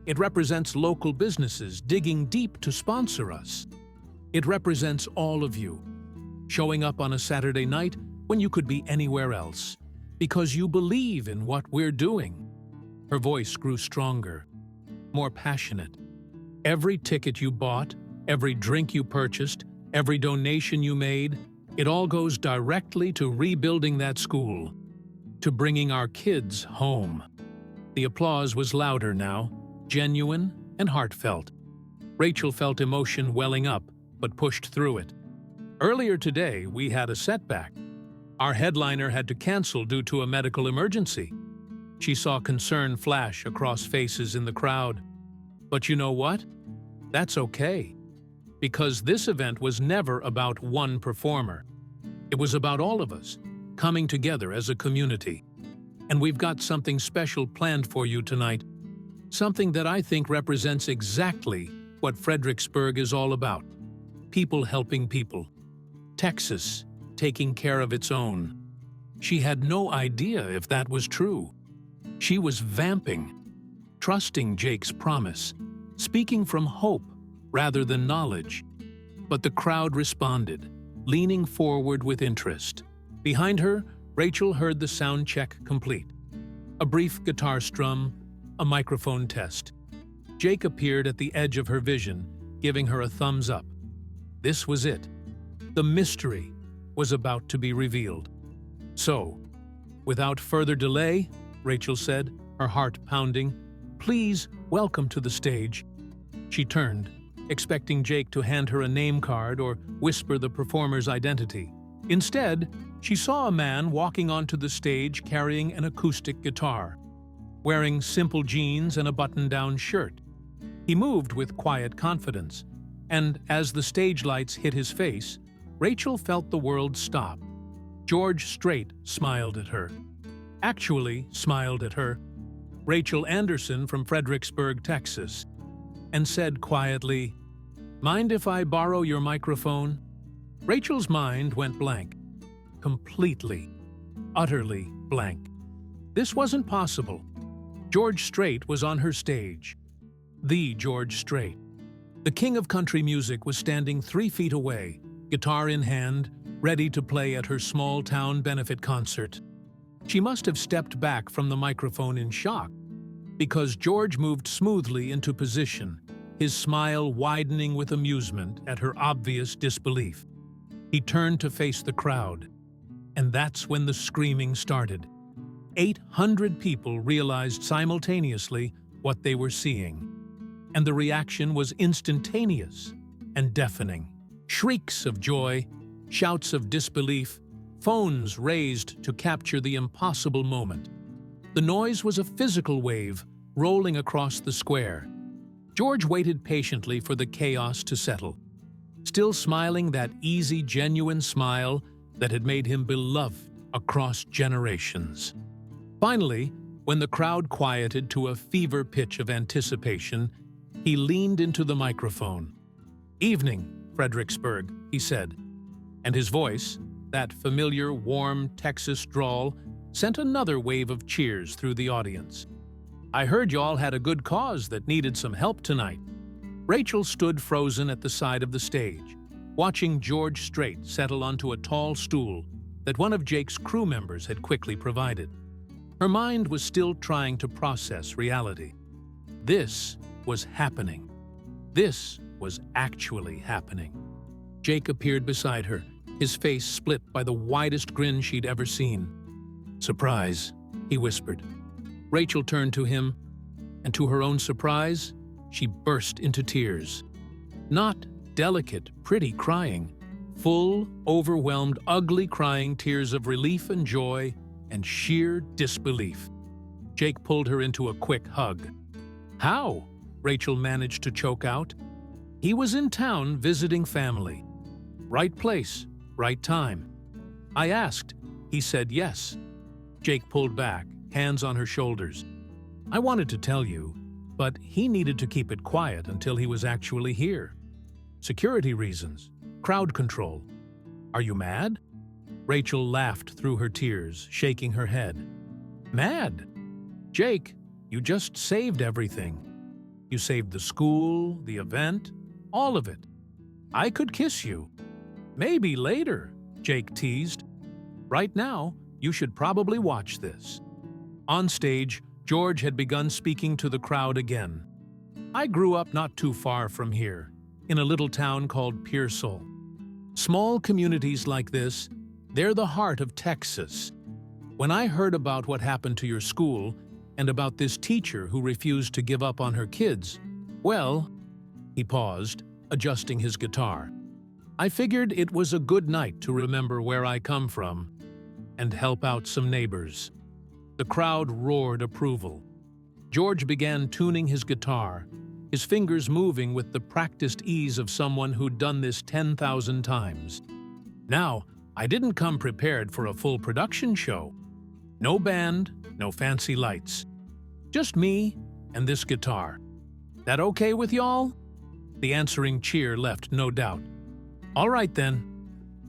Speaker 1: It represents local businesses digging deep to sponsor us. It represents all of you, showing up on a Saturday night when you could be anywhere else, because you believe in what we're doing. Her voice grew stronger, more passionate. Every ticket you bought, every drink you purchased, every donation you made, it all goes directly to rebuilding that school, to bringing our kids home. The applause was louder now, genuine and heartfelt. Rachel felt emotion welling up, but pushed through it. Earlier today, we had a setback. Our headliner had to cancel due to a medical emergency. She saw concern flash across faces in the crowd. But you know what? That's okay. because this event was never about one performer. It was about all of us, coming together as a community. And we've got something special planned for you tonight. Something that I think represents exactly what Fredericksburg is all about. People helping people. Texas taking care of its own. She had no idea if that was true. She was vamping, trusting Jake's promise, speaking from hope rather than knowledge. But the crowd responded, leaning forward with interest. Behind her, Rachel heard the sound check complete. A brief guitar strum, a microphone test. Jake appeared at the edge of her vision, giving her a thumbs up. This was it. The mystery was about to be revealed. So, without further delay, Rachel said, her heart pounding, "Please welcome to the stage." She turned, expecting Jake to hand her a name card or whisper the performer's identity. Instead, she saw a man walking onto the stage carrying an acoustic guitar, wearing simple jeans and a button-down shirt. He moved with quiet confidence, and as the stage lights hit his face, Rachel felt the world stop. George Strait smiled at her. Actually smiled at her. Rachel Anderson from Fredericksburg, Texas, and said quietly, "Mind if I borrow your microphone?" Rachel's mind went blank. Completely, utterly blank. This wasn't possible. George Strait was on her stage. The George Strait. The king of country music was standing 3 feet away, guitar in hand, ready to play at her small-town benefit concert. She must have stepped back from the microphone in shock, because George moved smoothly into position, his smile widening with amusement at her obvious disbelief. He turned to face the crowd, and that's when the screaming started. 800 people realized simultaneously what they were seeing, and the reaction was instantaneous and deafening. Shrieks of joy, shouts of disbelief, phones raised to capture the impossible moment. The noise was a physical wave rolling across the square. George waited patiently for the chaos to settle, still smiling that easy, genuine smile that had made him beloved across generations. Finally, when the crowd quieted to a fever pitch of anticipation, he leaned into the microphone. "Evening, Fredericksburg," he said, and his voice, that familiar, warm Texas drawl, sent another wave of cheers through the audience. "I heard y'all had a good cause that needed some help tonight." Rachel stood frozen at the side of the stage, watching George Strait settle onto a tall stool that one of Jake's crew members had quickly provided. Her mind was still trying to process reality. This was happening. This was actually happening. Jake appeared beside her, his face split by the widest grin she'd ever seen. "Surprise," he whispered. Rachel turned to him, and to her own surprise, she burst into tears. Not delicate, pretty crying, full, overwhelmed, ugly crying tears of relief and joy and sheer disbelief. Jake pulled her into a quick hug. "How?" Rachel managed to choke out. "He was in town visiting family. Right place, right time. I asked. He said yes." Jake pulled back, hands on her shoulders. "I wanted to tell you, but he needed to keep it quiet until he was actually here. Security reasons, crowd control. Are you mad?" Rachel laughed through her tears, shaking her head. "Mad? Jake, you just saved everything. You saved the school, the event, all of it. I could kiss you. Maybe later," Jake teased. "Right now, you should probably watch this." On stage, George had begun speaking to the crowd again. "I grew up not too far from here, in a little town called Pearsall. Small communities like this, they're the heart of Texas. When I heard about what happened to your school and about this teacher who refused to give up on her kids, well," he paused, adjusting his guitar, "I figured it was a good night to remember where I come from and help out some neighbors." The crowd roared approval. George began tuning his guitar, his fingers moving with the practiced ease of someone who'd done this 10,000 times. Now, I didn't come prepared for a full production show. No band, no fancy lights. Just me and this guitar. That okay with y'all? The answering cheer left no doubt. All right then.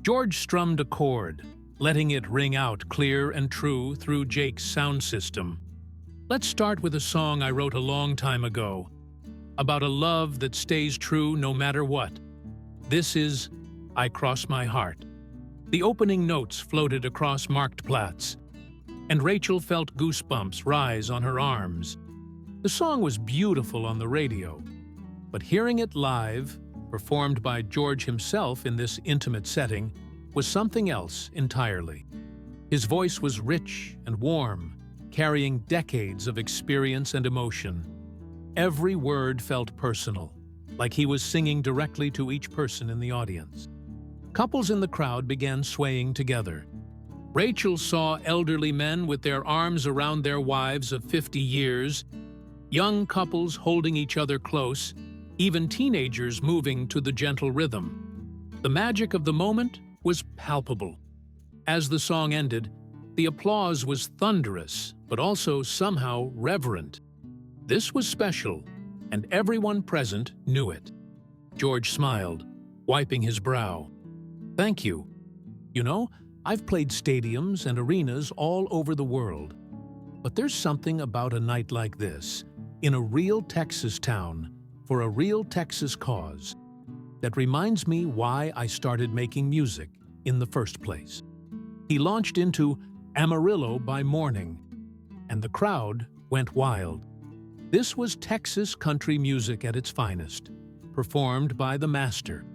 Speaker 1: George strummed a chord, letting it ring out clear and true through Jake's sound system. Let's start with a song I wrote a long time ago, about a love that stays true no matter what. This is I Cross My Heart. The opening notes floated across Marktplatz, and Rachel felt goosebumps rise on her arms. The song was beautiful on the radio, but hearing it live, performed by George himself in this intimate setting, was something else entirely. His voice was rich and warm, carrying decades of experience and emotion. Every word felt personal, like he was singing directly to each person in the audience. Couples in the crowd began swaying together. Rachel saw elderly men with their arms around their wives of 50 years, young couples holding each other close, even teenagers moving to the gentle rhythm. The magic of the moment was palpable. As the song ended, the applause was thunderous, but also somehow reverent. This was special, and everyone present knew it. George smiled, wiping his brow. Thank you. You know, I've played stadiums and arenas all over the world. But there's something about a night like this, in a real Texas town, for a real Texas cause, that reminds me why I started making music in the first place. He launched into Amarillo by morning, and the crowd went wild. This was Texas country music at its finest, performed by the master.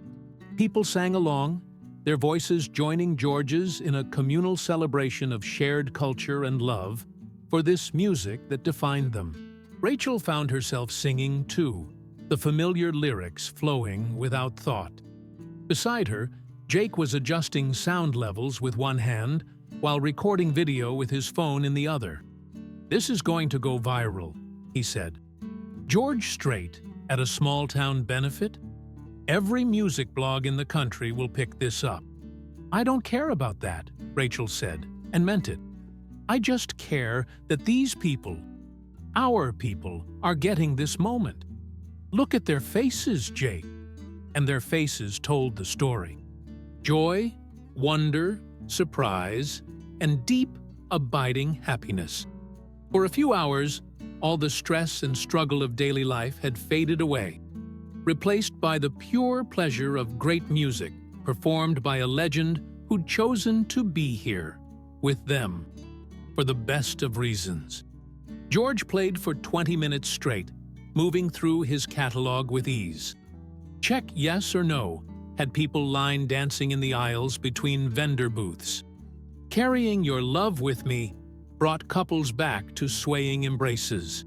Speaker 1: People sang along, their voices joining George's in a communal celebration of shared culture and love for this music that defined them. Rachel found herself singing, too, the familiar lyrics flowing without thought. Beside her, Jake was adjusting sound levels with one hand while recording video with his phone in the other. This is going to go viral, he said. George Strait at a small-town benefit? Every music blog in the country will pick this up. I don't care about that, Rachel said, and meant it. I just care that these people, our people, are getting this moment. Look at their faces, Jake. And their faces told the story. Joy, wonder, surprise, and deep, abiding happiness. For a few hours, all the stress and struggle of daily life had faded away, replaced by the pure pleasure of great music performed by a legend who'd chosen to be here with them for the best of reasons. George played for 20 minutes straight, moving through his catalog with ease. Check yes or no had people line dancing in the aisles between vendor booths. Carrying Your Love With Me brought couples back to swaying embraces.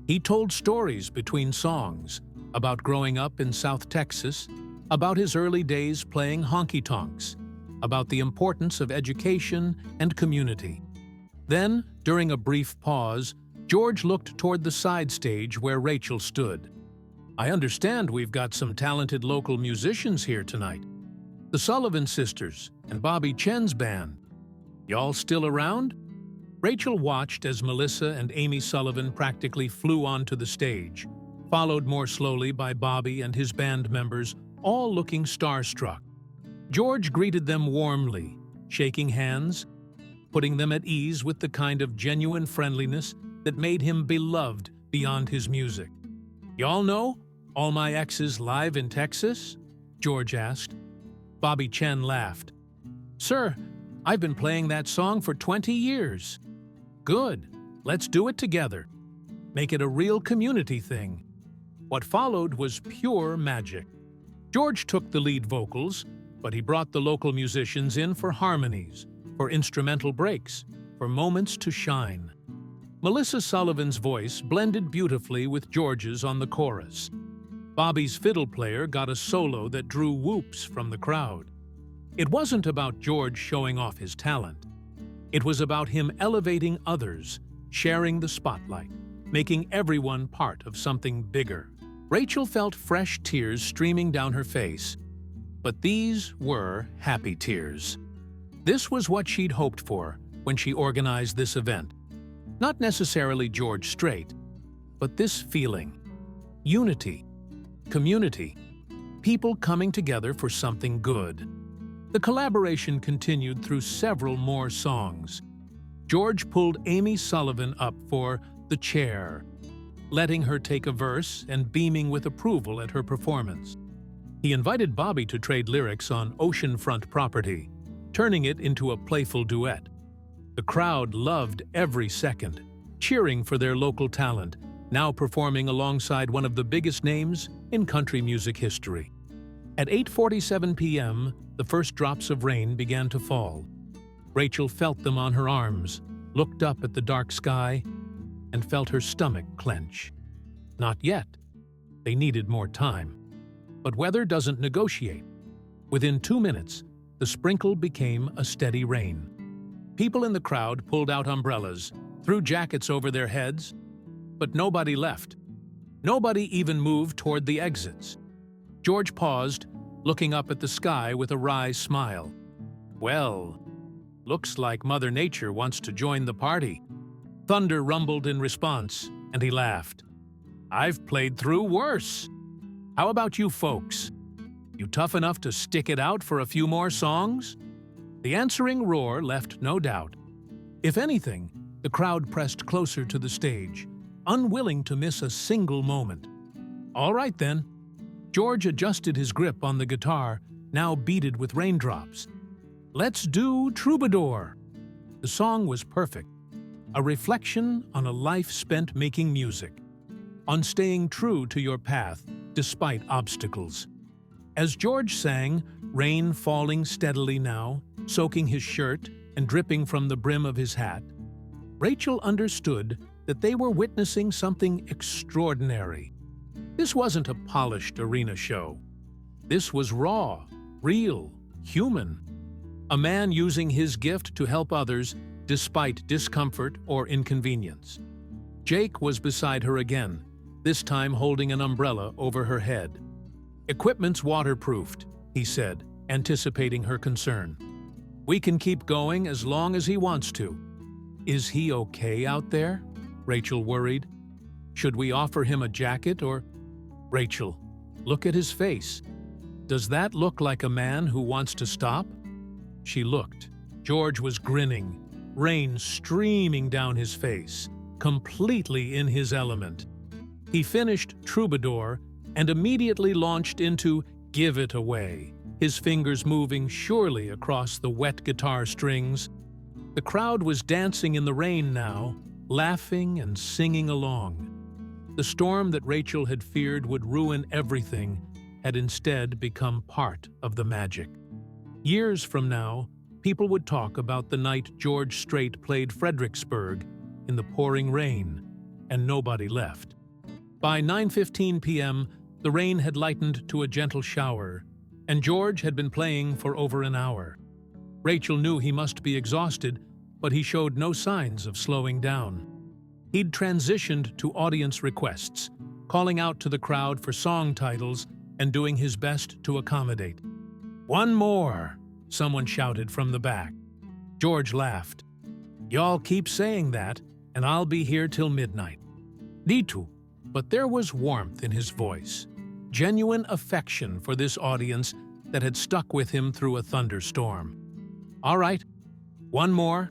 Speaker 1: He told stories between songs about growing up in South Texas, about his early days playing honky-tonks, about the importance of education and community. Then, during a brief pause, George looked toward the side stage where Rachel stood. I understand we've got some talented local musicians here tonight. The Sullivan Sisters and Bobby Chen's band. Y'all still around? Rachel watched as Melissa and Amy Sullivan practically flew onto the stage, followed more slowly by Bobby and his band members, all looking starstruck. George greeted them warmly, shaking hands, putting them at ease with the kind of genuine friendliness that made him beloved beyond his music. Y'all know All My Exes live in Texas? George asked. Bobby Chen laughed. Sir, I've been playing that song for 20 years. Good, let's do it together. Make it a real community thing. What followed was pure magic. George took the lead vocals, but he brought the local musicians in for harmonies, for instrumental breaks, for moments to shine. Melissa Sullivan's voice blended beautifully with George's on the chorus. Bobby's fiddle player got a solo that drew whoops from the crowd. It wasn't about George showing off his talent. It was about him elevating others, sharing the spotlight, making everyone part of something bigger. Rachel felt fresh tears streaming down her face, but these were happy tears. This was what she'd hoped for when she organized this event. Not necessarily George Strait, but this feeling. Unity, community, people coming together for something good. The collaboration continued through several more songs. George pulled Amy Sullivan up for The Chair, letting her take a verse and beaming with approval at her performance. He invited Bobby to trade lyrics on oceanfront property, turning it into a playful duet. The crowd loved every second, cheering for their local talent, now performing alongside one of the biggest names in country music history. At 8:47 p.m., the first drops of rain began to fall. Rachel felt them on her arms, looked up at the dark sky, and felt her stomach clench. Not yet. They needed more time. But weather doesn't negotiate. Within 2 minutes, the sprinkle became a steady rain. People in the crowd pulled out umbrellas, threw jackets over their heads, but nobody left. Nobody even moved toward the exits. George paused, looking up at the sky with a wry smile. Well, looks like Mother Nature wants to join the party. Thunder rumbled in response, and he laughed. I've played through worse. How about you folks? You tough enough to stick it out for a few more songs? The answering roar left no doubt. If anything, the crowd pressed closer to the stage, unwilling to miss a single moment. All right then. George adjusted his grip on the guitar, now beaded with raindrops. Let's do Troubadour. The song was perfect, a reflection on a life spent making music, on staying true to your path despite obstacles. As George sang, rain falling steadily now, soaking his shirt and dripping from the brim of his hat, Rachel understood that they were witnessing something extraordinary. This wasn't a polished arena show. This was raw, real, human. A man using his gift to help others despite discomfort or inconvenience. Jake was beside her again, this time holding an umbrella over her head. Equipment's waterproofed, he said, anticipating her concern. We can keep going as long as he wants to. Is he okay out there? Rachel worried. Should we offer him a jacket or... Rachel, look at his face. Does that look like a man who wants to stop? She looked. George was grinning, rain streaming down his face, completely in his element. He finished Troubadour and immediately launched into Give It Away, his fingers moving surely across the wet guitar strings. The crowd was dancing in the rain now, laughing and singing along. The storm that Rachel had feared would ruin everything had instead become part of the magic. Years from now, people would talk about the night George Strait played Fredericksburg in the pouring rain, and nobody left. By 9:15 p.m., the rain had lightened to a gentle shower, and George had been playing for over an hour. Rachel knew he must be exhausted, but he showed no signs of slowing down. He'd transitioned to audience requests, calling out to the crowd for song titles and doing his best to accommodate. One more, someone shouted from the back. George laughed. Y'all keep saying that, and I'll be here till midnight. Need to, but there was warmth in his voice, genuine affection for this audience that had stuck with him through a thunderstorm. All right, one more,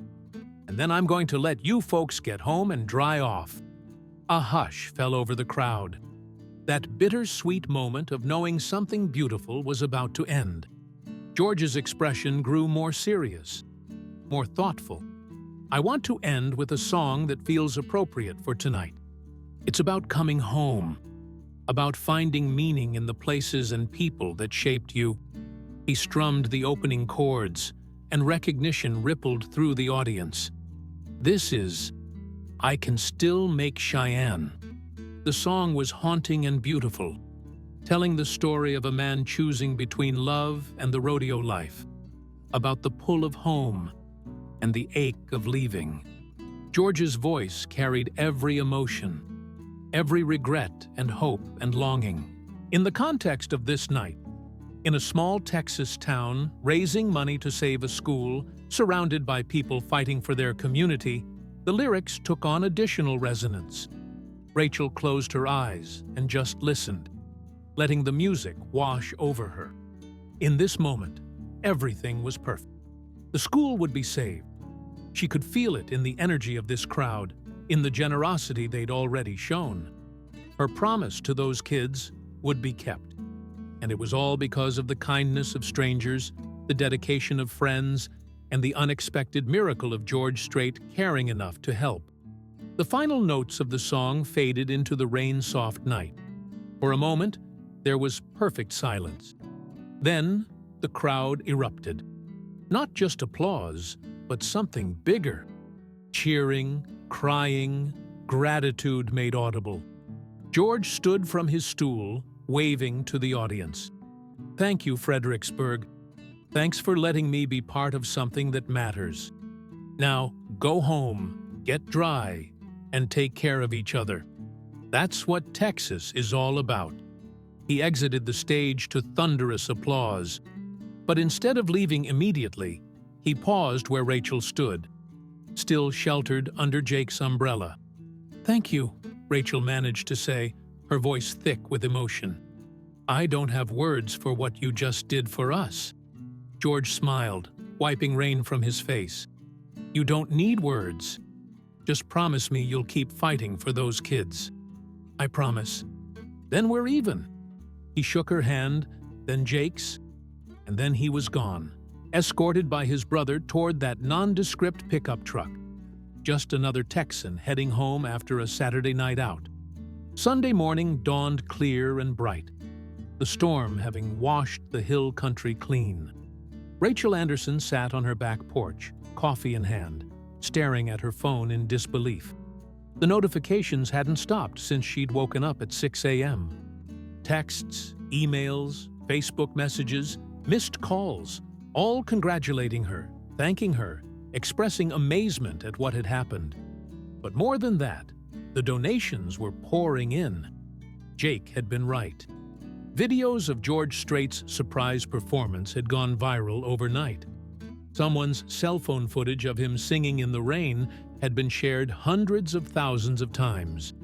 Speaker 1: and then I'm going to let you folks get home and dry off. A hush fell over the crowd. That bittersweet moment of knowing something beautiful was about to end. George's expression grew more serious, more thoughtful. I want to end with a song that feels appropriate for tonight. It's about coming home, about finding meaning in the places and people that shaped you. He strummed the opening chords, and recognition rippled through the audience. This is I Can Still Make Cheyenne. The song was haunting and beautiful, telling the story of a man choosing between love and the rodeo life, about the pull of home and the ache of leaving. George's voice carried every emotion, every regret and hope and longing. In the context of this night, in a small Texas town, raising money to save a school, surrounded by people fighting for their community, the lyrics took on additional resonance. Rachel closed her eyes and just listened, letting the music wash over her. In this moment, everything was perfect. The school would be saved. She could feel it in the energy of this crowd, in the generosity they'd already shown. Her promise to those kids would be kept. And it was all because of the kindness of strangers, the dedication of friends, and the unexpected miracle of George Strait caring enough to help. The final notes of the song faded into the rain-soft night. For a moment, there was perfect silence. Then, the crowd erupted. Not just applause, but something bigger. Cheering, crying, gratitude made audible. George stood from his stool, waving to the audience. "Thank you, Fredericksburg. Thanks for letting me be part of something that matters. Now, go home, get dry, and take care of each other. That's what Texas is all about." He exited the stage to thunderous applause. But instead of leaving immediately, he paused where Rachel stood, still sheltered under Jake's umbrella. "Thank you," Rachel managed to say, her voice thick with emotion. "I don't have words for what you just did for us." George smiled, wiping rain from his face. "You don't need words. Just promise me you'll keep fighting for those kids." "I promise." "Then we're even." He shook her hand, then Jake's, and then he was gone, escorted by his brother toward that nondescript pickup truck. Just another Texan heading home after a Saturday night out. Sunday morning dawned clear and bright, the storm having washed the hill country clean. Rachel Anderson sat on her back porch, coffee in hand, staring at her phone in disbelief. The notifications hadn't stopped since she'd woken up at 6 a.m. Texts, emails, Facebook messages, missed calls, all congratulating her, thanking her, expressing amazement at what had happened. But more than that, the donations were pouring in. Jake had been right. Videos of George Strait's surprise performance had gone viral overnight. Someone's cell phone footage of him singing in the rain had been shared hundreds of thousands of times.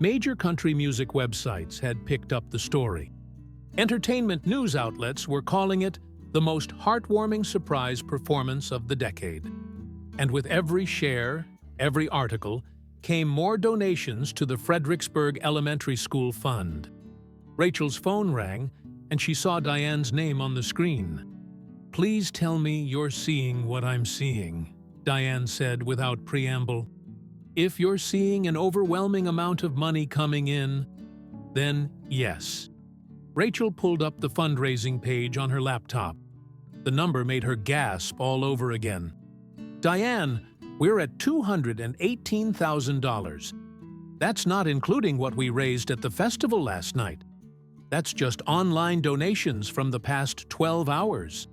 Speaker 1: Major country music websites had picked up the story. Entertainment news outlets were calling it the most heartwarming surprise performance of the decade. And with every share, every article, came more donations to the Fredericksburg Elementary School Fund. Rachel's phone rang, and she saw Diane's name on the screen. "Please tell me you're seeing what I'm seeing," Diane said without preamble. "If you're seeing an overwhelming amount of money coming in, then yes." Rachel pulled up the fundraising page on her laptop. The number made her gasp all over again. "Diane, we're at $218,000. That's not including what we raised at the festival last night. That's just online donations from the past 12 hours.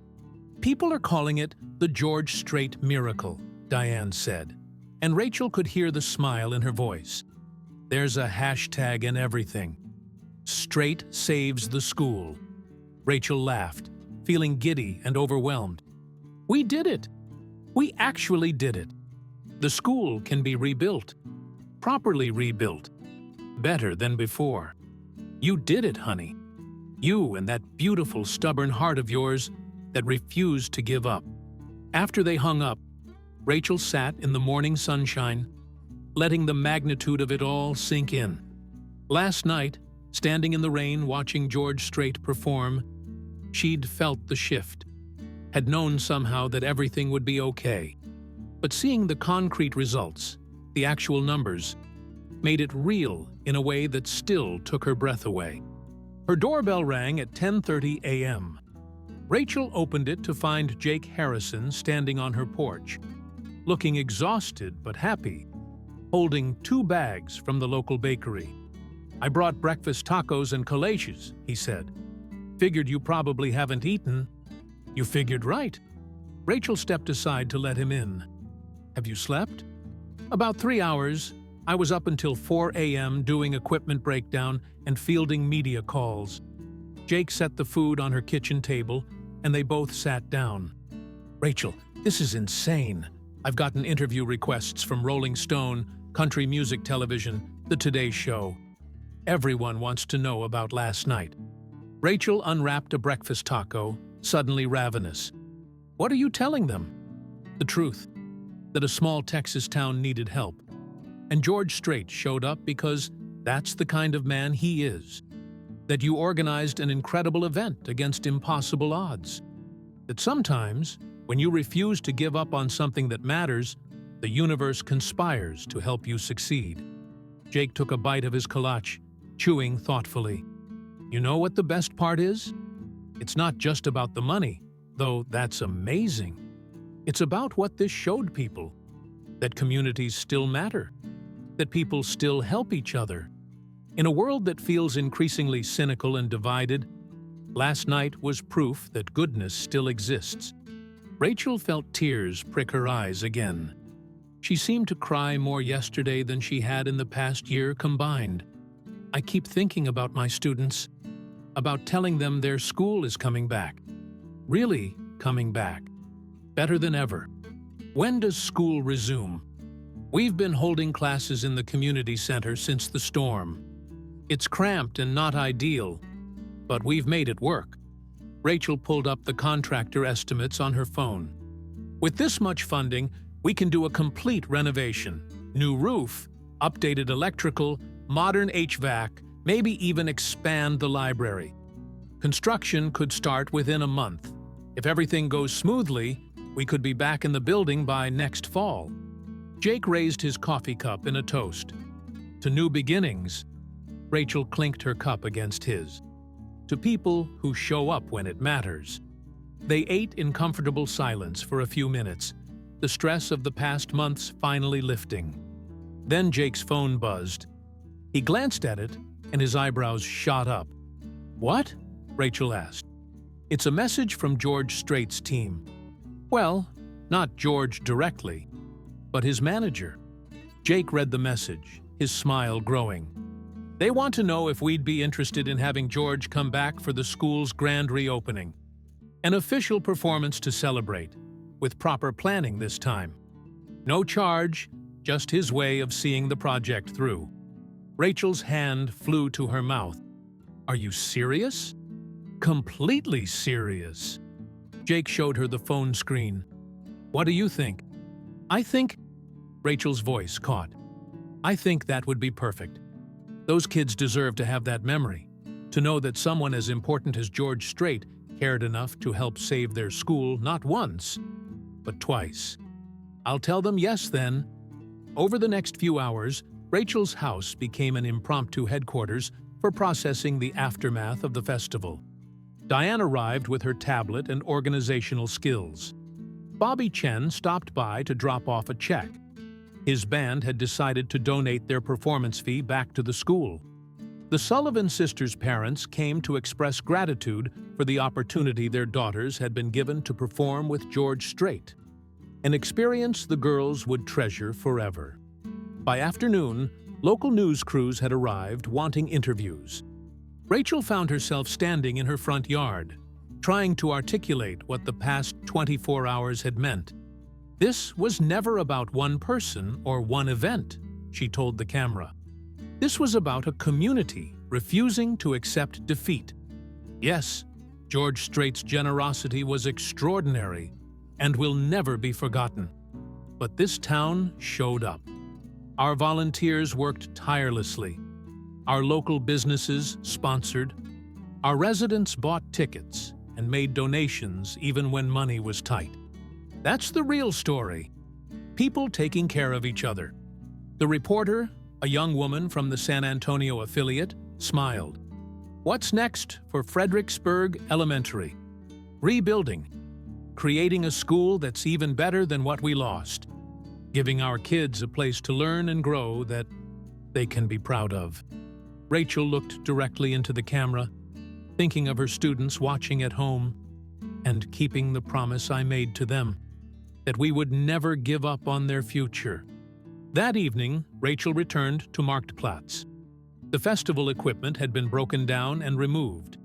Speaker 1: People are calling it the George Strait miracle," Diane said, and Rachel could hear the smile in her voice. "There's a hashtag and everything. Strait saves the school." Rachel laughed, feeling giddy and overwhelmed. "We did it! We actually did it! The school can be rebuilt. Properly rebuilt. Better than before. You did it, honey. You and that beautiful, stubborn heart of yours that refused to give up." After they hung up, Rachel sat in the morning sunshine, letting the magnitude of it all sink in. Last night, standing in the rain watching George Strait perform, she'd felt the shift, had known somehow that everything would be okay. But seeing the concrete results, the actual numbers, made it real in a way that still took her breath away. Her doorbell rang at 10:30 a.m. Rachel opened it to find Jake Harrison standing on her porch, looking exhausted but happy, holding 2 bags from the local bakery. "I brought breakfast tacos and kolaches," he said. "Figured you probably haven't eaten." "You figured right." Rachel stepped aside to let him in. "Have you slept?" "About 3 hours. I was up until 4 a.m. doing equipment breakdown and fielding media calls. Jake set the food on her kitchen table, and they both sat down. Rachel, this is insane. I've gotten interview requests from Rolling Stone, Country Music Television, The Today Show. Everyone wants to know about last night. Rachel unwrapped a breakfast taco, suddenly ravenous. What are you telling them? The truth, that a small Texas town needed help. And George Strait showed up because that's the kind of man he is. That you organized an incredible event against impossible odds. That sometimes, when you refuse to give up on something that matters, the universe conspires to help you succeed. Jake took a bite of his kolache, chewing thoughtfully. You know what the best part is? It's not just about the money, though that's amazing. It's about what this showed people. That communities still matter. That people still help each other. In a world that feels increasingly cynical and divided, last night was proof that goodness still exists. Rachel felt tears prick her eyes again. She seemed to cry more yesterday than she had in the past year combined. I keep thinking about my students, about telling them their school is coming back. Really coming back. Better than ever. When does school resume? We've been holding classes in the community center since the storm. It's cramped and not ideal, but we've made it work. Rachel pulled up the contractor estimates on her phone. With this much funding, we can do a complete renovation. New roof, updated electrical, modern HVAC, maybe even expand the library. Construction could start within a month. If everything goes smoothly, we could be back in the building by next fall. Jake raised his coffee cup in a toast. To new beginnings. Rachel clinked her cup against his. To people who show up when it matters. They ate in comfortable silence for a few minutes, the stress of the past months finally lifting. Then Jake's phone buzzed. He glanced at it, and his eyebrows shot up. What? Rachel asked. It's a message from George Strait's team. Well, not George directly, but his manager. Jake read the message, his smile growing. They want to know if we'd be interested in having George come back for the school's grand reopening. An official performance to celebrate, with proper planning this time. No charge, just his way of seeing the project through. Rachel's hand flew to her mouth. Are you serious? Completely serious. Jake showed her the phone screen. What do you think? I think... Rachel's voice caught. I think that would be perfect. Those kids deserve to have that memory, to know that someone as important as George Strait cared enough to help save their school not once, but twice. I'll tell them yes then. Over the next few hours, Rachel's house became an impromptu headquarters for processing the aftermath of the festival. Diane arrived with her tablet and organizational skills. Bobby Chen stopped by to drop off a check. His band had decided to donate their performance fee back to the school. The Sullivan sisters' parents came to express gratitude for the opportunity their daughters had been given to perform with George Strait, an experience the girls would treasure forever. By afternoon, local news crews had arrived wanting interviews. Rachel found herself standing in her front yard, trying to articulate what the past 24 hours had meant. This was never about one person or one event, she told the camera. This was about a community refusing to accept defeat. Yes, George Strait's generosity was extraordinary and will never be forgotten. But this town showed up. Our volunteers worked tirelessly. Our local businesses sponsored. Our residents bought tickets and made donations even when money was tight. That's the real story. People taking care of each other. The reporter, a young woman from the San Antonio affiliate, smiled. What's next for Fredericksburg Elementary? Rebuilding. Creating a school that's even better than what we lost. Giving our kids a place to learn and grow that they can be proud of. Rachel looked directly into the camera, thinking of her students watching at home and keeping the promise I made to them, that we would never give up on their future. That evening, Rachel returned to Marktplatz. The festival equipment had been broken down and removed,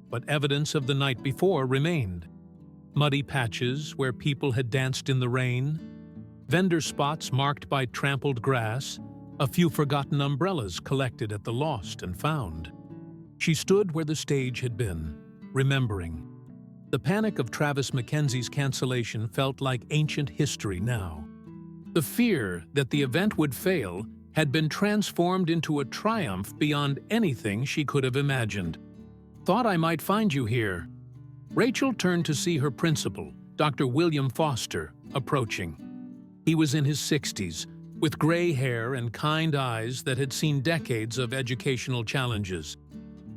Speaker 1: but evidence of the night before remained. Muddy patches where people had danced in the rain, vendor spots marked by trampled grass, a few forgotten umbrellas collected at the lost and found. She stood where the stage had been, remembering. The panic of Travis Mackenzie's cancellation felt like ancient history now. The fear that the event would fail had been transformed into a triumph beyond anything she could have imagined. "Thought I might find you here." Rachel turned to see her principal, Dr. William Foster, approaching. He was in his 60s, with gray hair and kind eyes that had seen decades of educational challenges.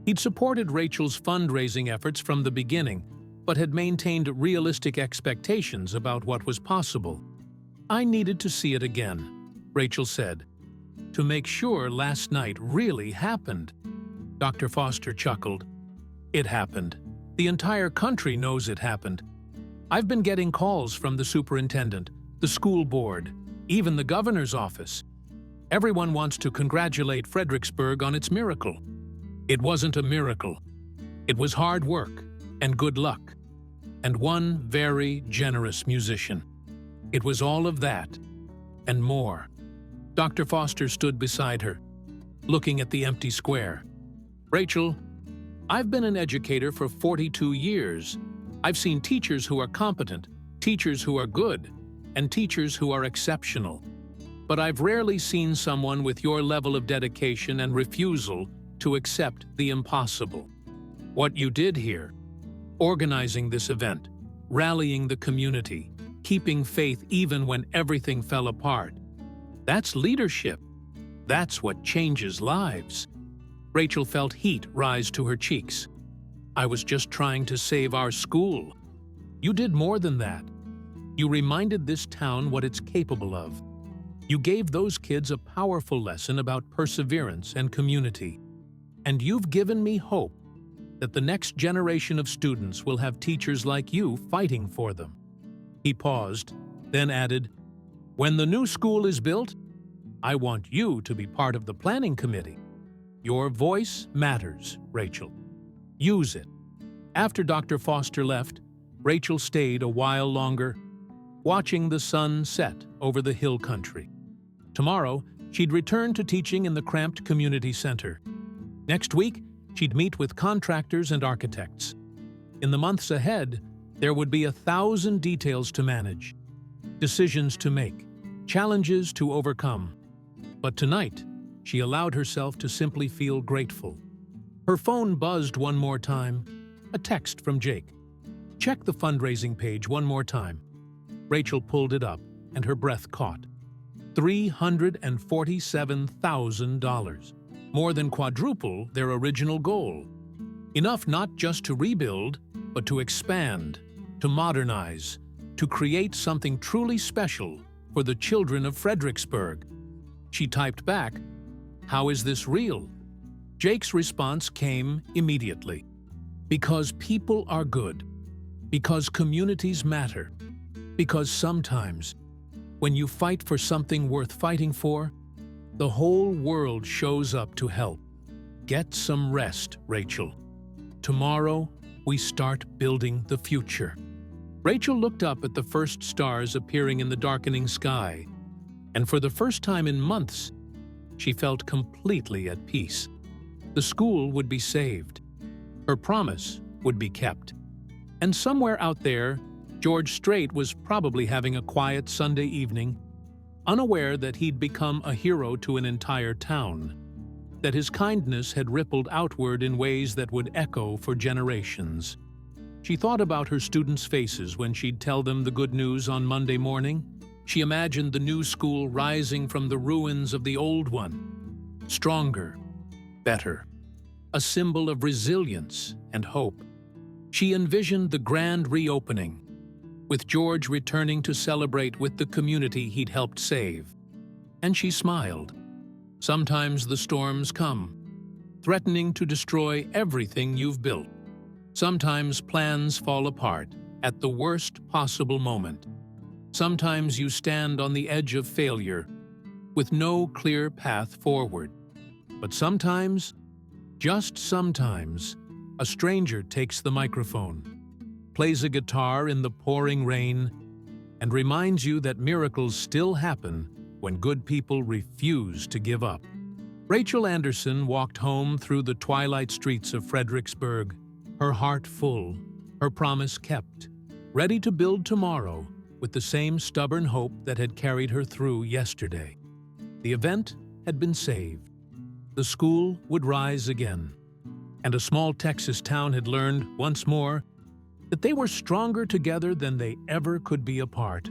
Speaker 1: He'd supported Rachel's fundraising efforts from the beginning, but had maintained realistic expectations about what was possible. "I needed to see it again," Rachel said, "to make sure last night really happened." Dr. Foster chuckled. "It happened. The entire country knows it happened. I've been getting calls from the superintendent, the school board, even the governor's office. Everyone wants to congratulate Fredericksburg on its miracle. It wasn't a miracle. It was hard work and good luck, and one very generous musician. It was all of that, and more." Dr. Foster stood beside her, looking at the empty square. "Rachel, I've been an educator for 42 years. I've seen teachers who are competent, teachers who are good, and teachers who are exceptional. But I've rarely seen someone with your level of dedication and refusal to accept the impossible. What you did here, organizing this event, rallying the community, keeping faith even when everything fell apart, that's leadership. That's what changes lives." Rachel felt heat rise to her cheeks. "I was just trying to save our school. You did more than that. You reminded this town what it's capable of. You gave those kids a powerful lesson about perseverance and community. And you've given me hope that the next generation of students will have teachers like you fighting for them." He paused, then added, "When the new school is built, I want you to be part of the planning committee. Your voice matters, Rachel. Use it." After Dr. Foster left, Rachel stayed a while longer, watching the sun set over the hill country. Tomorrow, she'd return to teaching in the cramped community center. Next week, she'd meet with contractors and architects. In the months ahead, there would be 1,000 details to manage, decisions to make, challenges to overcome. But tonight, she allowed herself to simply feel grateful. Her phone buzzed one more time, a text from Jake. "Check the fundraising page one more time." Rachel pulled it up, and her breath caught. $347,000, more than quadruple their original goal. Enough not just to rebuild, but to expand, to modernize, to create something truly special for the children of Fredericksburg. She typed back, "How is this real?" Jake's response came immediately. "Because people are good. Because communities matter. Because sometimes, when you fight for something worth fighting for, the whole world shows up to help. Get some rest, Rachel. Tomorrow, we start building the future." Rachel looked up at the first stars appearing in the darkening sky, and for the first time in months, she felt completely at peace. The school would be saved. Her promise would be kept. And somewhere out there, George Strait was probably having a quiet Sunday evening, unaware that he'd become a hero to an entire town, that his kindness had rippled outward in ways that would echo for generations. She thought about her students' faces when she'd tell them the good news on Monday morning. She imagined the new school rising from the ruins of the old one, stronger, better, a symbol of resilience and hope. She envisioned the grand reopening, with George returning to celebrate with the community he'd helped save. And she smiled. Sometimes the storms come, threatening to destroy everything you've built. Sometimes plans fall apart at the worst possible moment. Sometimes you stand on the edge of failure, with no clear path forward. But sometimes, just sometimes, a stranger takes the microphone, plays a guitar in the pouring rain, and reminds you that miracles still happen when good people refuse to give up. Rachel Anderson walked home through the twilight streets of Fredericksburg, her heart full, her promise kept, ready to build tomorrow with the same stubborn hope that had carried her through yesterday. The event had been saved. The school would rise again. And a small Texas town had learned, once more, that they were stronger together than they ever could be apart.